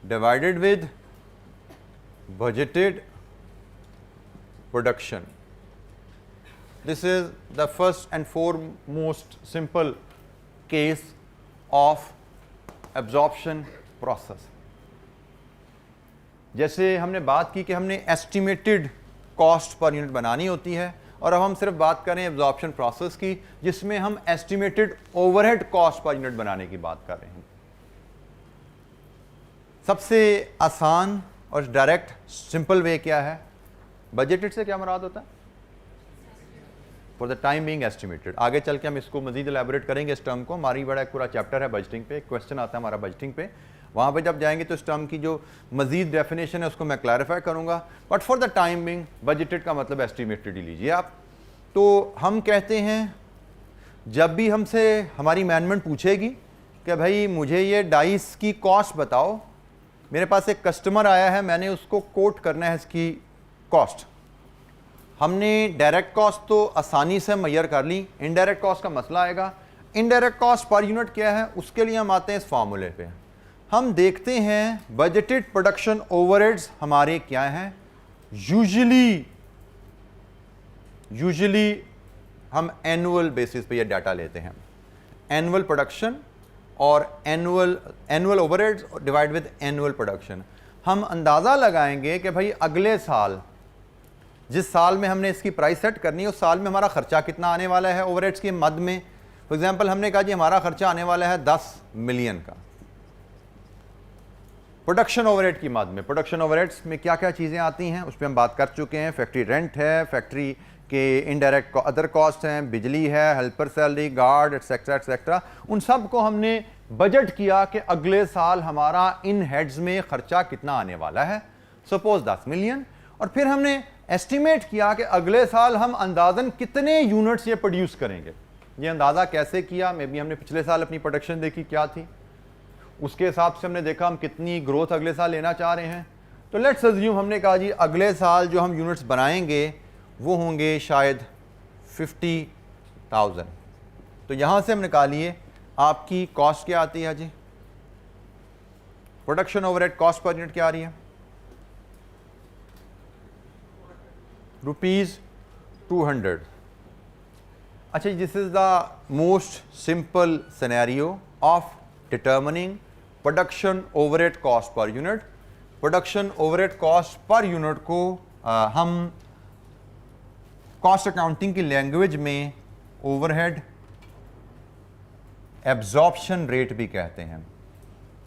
divided with budgeted production। This is the first and foremost simple case of absorption process। जैसे हमने बात की कि हमने एस्टिमेटेड कॉस्ट पर यूनिट बनानी होती है, और अब हम सिर्फ बात करें एब्जॉर्प्शन प्रोसेस की जिसमें हम estimated overhead cost per unit बनाने की बात कर रहे हैं। सबसे आसान और डायरेक्ट सिंपल वे क्या है, बजटेड से क्या मुराद होता है, for the time being estimated. आगे चल के हम इसको मजीद एलैबोरेट करेंगे इस टर्म को, हमारी बड़ा एक पूरा चैप्टर है बजटिंग पे, एक क्वेश्चन आता है हमारा बजटिंग पे, वहाँ पे जब जाएंगे तो इस टर्म की जो मजीद डेफिनेशन है उसको मैं क्लैरिफाई करूँगा। But for the time being budgeted का मतलब एस्टिमेटेड ही लीजिए आप। तो हम कहते हैं जब भी हमसे हमारी मैनेजमेंट पूछेगी कि भाई मुझे ये डाइस की कॉस्ट बताओ, मेरे पास एक कस्टमर आया है, मैंने उसको कोट करना है इसकी कॉस्ट, हमने डायरेक्ट कॉस्ट तो आसानी से मैयर कर ली, इनडायरेक्ट कॉस्ट का मसला आएगा। इनडायरेक्ट कॉस्ट पर यूनिट क्या है, उसके लिए हम आते हैं इस फार्मूले पे। हम देखते हैं बजटेड प्रोडक्शन ओवरहेड्स हमारे क्या हैं। यूजुअली हम एनुअल बेसिस पे ये डाटा लेते हैं, एनुअल प्रोडक्शन और annual overheads divide with annual production. हम अंदाज़ा लगाएंगे कि भाई अगले साल, जिस साल में हमने इसकी प्राइस सेट करनी है, उस साल में हमारा खर्चा कितना आने वाला है ओवरहेड्स के मद में। फॉर एग्जांपल हमने कहा जी हमारा खर्चा आने वाला है 10 मिलियन का प्रोडक्शन ओवरहेड की मद में। प्रोडक्शन ओवरहेड्स में क्या क्या चीज़ें आती हैं उस पर हम बात कर चुके हैं। फैक्ट्री रेंट है, फैक्ट्री के इनडायरेक्ट अदर कॉस्ट हैं, बिजली है, helper salary, guard etcetera etcetera. उन सब को हमने बजट किया कि अगले साल हमारा इन हेड्स में खर्चा कितना आने वाला है, सपोज 10 मिलियन। और फिर हमने एस्टिमेट किया कि अगले साल हम अंदाजन कितने यूनिट्स ये प्रोड्यूस करेंगे। ये अंदाज़ा कैसे किया, मे बी हमने पिछले साल अपनी प्रोडक्शन देखी क्या थी, उसके हिसाब से हमने देखा हम कितनी ग्रोथ अगले साल लेना चाह रहे हैं। तो लेट्स अज्यूम हमने कहा जी अगले साल जो हम यूनिट्स बनाएंगे वो होंगे शायद 50,000। तो यहाँ से हम निकालिए आपकी कॉस्ट क्या आती है जी, production overhead cost per unit क्या आ रही है, ₹200। अच्छा, this is the most simple scenario of determining production overhead cost per unit. Production overhead cost per unit को हम कॉस्ट अकाउंटिंग की लैंग्वेज में ओवरहेड एब्जॉर्प्शन रेट भी कहते हैं,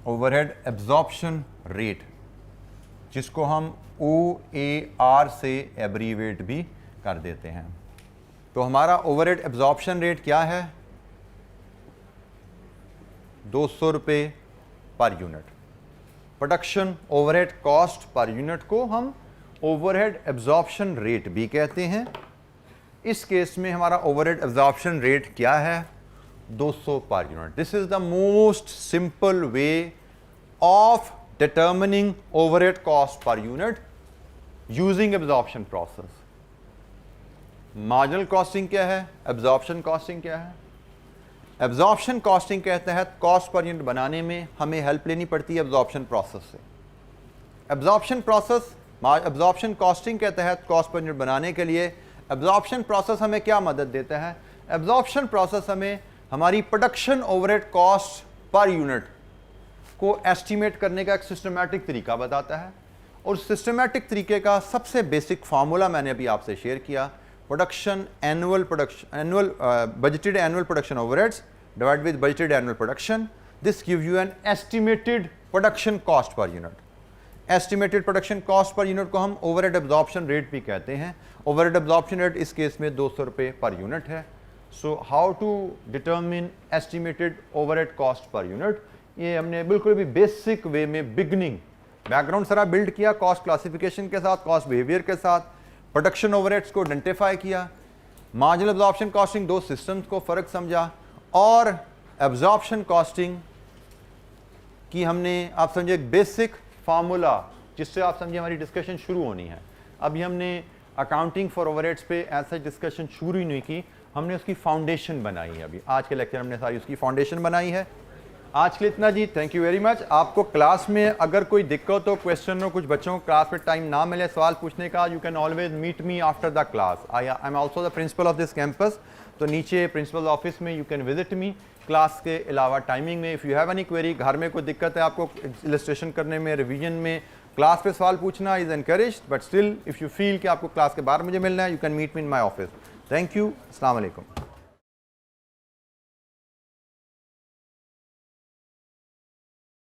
ओवरहेड एब्जॉर्प्शन रेट, जिसको हम OAR से एब्रीवेट भी कर देते हैं। तो हमारा ओवरहेड एब्जॉर्प्शन रेट क्या है, 200 रुपये पर unit. Production overhead cost per unit को हम ओवरहेड एब्जॉर्प्शन रेट भी कहते हैं। इस केस में हमारा ओवरहेड एब्जॉर्प्शन रेट क्या है? 200 per unit. This is the most simple way of determining overhead cost per unit using absorption process. Marginal costing क्या है? एब्जॉर्प्शन कॉस्टिंग क्या है? एब्जॉर्प्शन कॉस्टिंग के तहत कॉस्ट पर यूनिट बनाने में हमें हेल्प लेनी पड़ती है एब्जॉर्प्शन प्रोसेस से। एब्जॉर्प्शन कॉस्टिंग के तहत कॉस्ट पर यूनिट बनाने के लिए एब्जॉर्प्शन प्रोसेस हमें क्या मदद देता है? एब्जॉर्प्शन प्रोसेस हमें हमारी production overhead cost per unit को एस्टिमेट करने का एक सिस्टमैटिक तरीका बताता है। और सिस्टमैटिक तरीके का सबसे बेसिक फार्मूला मैंने अभी आपसे शेयर किया, budgeted annual production overheads divided with budgeted annual production. This gives you an estimated production cost per unit. Estimated production cost per unit को हम overhead absorption rate भी कहते हैं। overhead absorption rate इस केस में 200 रुपये per unit है। So how to determine estimated overhead cost per unit? ये हमने बिल्कुल भी बेसिक वे में बिगनिंग बैकग्राउंड सारा बिल्ड किया, कॉस्ट क्लासिफिकेशन के साथ, कॉस्ट बिहेवियर के साथ, प्रोडक्शन ओवरहेड्स को आइडेंटिफाई किया, मार्जिनल एब्जॉर्प्शन कॉस्टिंग, दो सिस्टम्स को फ़र्क समझा, और एब्जॉर्प्शन कॉस्टिंग की हमने आप समझे एक बेसिक फार्मूला जिससे आप समझे हमारी डिस्कशन शुरू होनी है। अभी हमने अकाउंटिंग फॉर ओवरहेड्स पे ऐसा डिस्कशन शुरू ही नहीं की, हमने उसकी फाउंडेशन बनाई है। अभी आज के लेक्चर हमने सारी उसकी फाउंडेशन बनाई है। आज के लिए इतना जी, थैंक यू वेरी मच। आपको क्लास में अगर कोई दिक्कत हो, क्वेश्चन हो, कुछ बच्चों को क्लास में टाइम ना मिले सवाल पूछने का, you can always meet me after the class. I am also the principal of this campus, तो नीचे प्रिंसिपल ऑफिस में you can visit me class के अलावा टाइमिंग में। If you have any query, घर में कोई दिक्कत है आपको इलस्ट्रेशन करने में, रिवीजन में, क्लास पे सवाल पूछना is encouraged, but still if you feel कि आपको क्लास के बाहर मुझे मिलना है, you can meet me in my office. Thank you, अस्सलाम वालेकुम।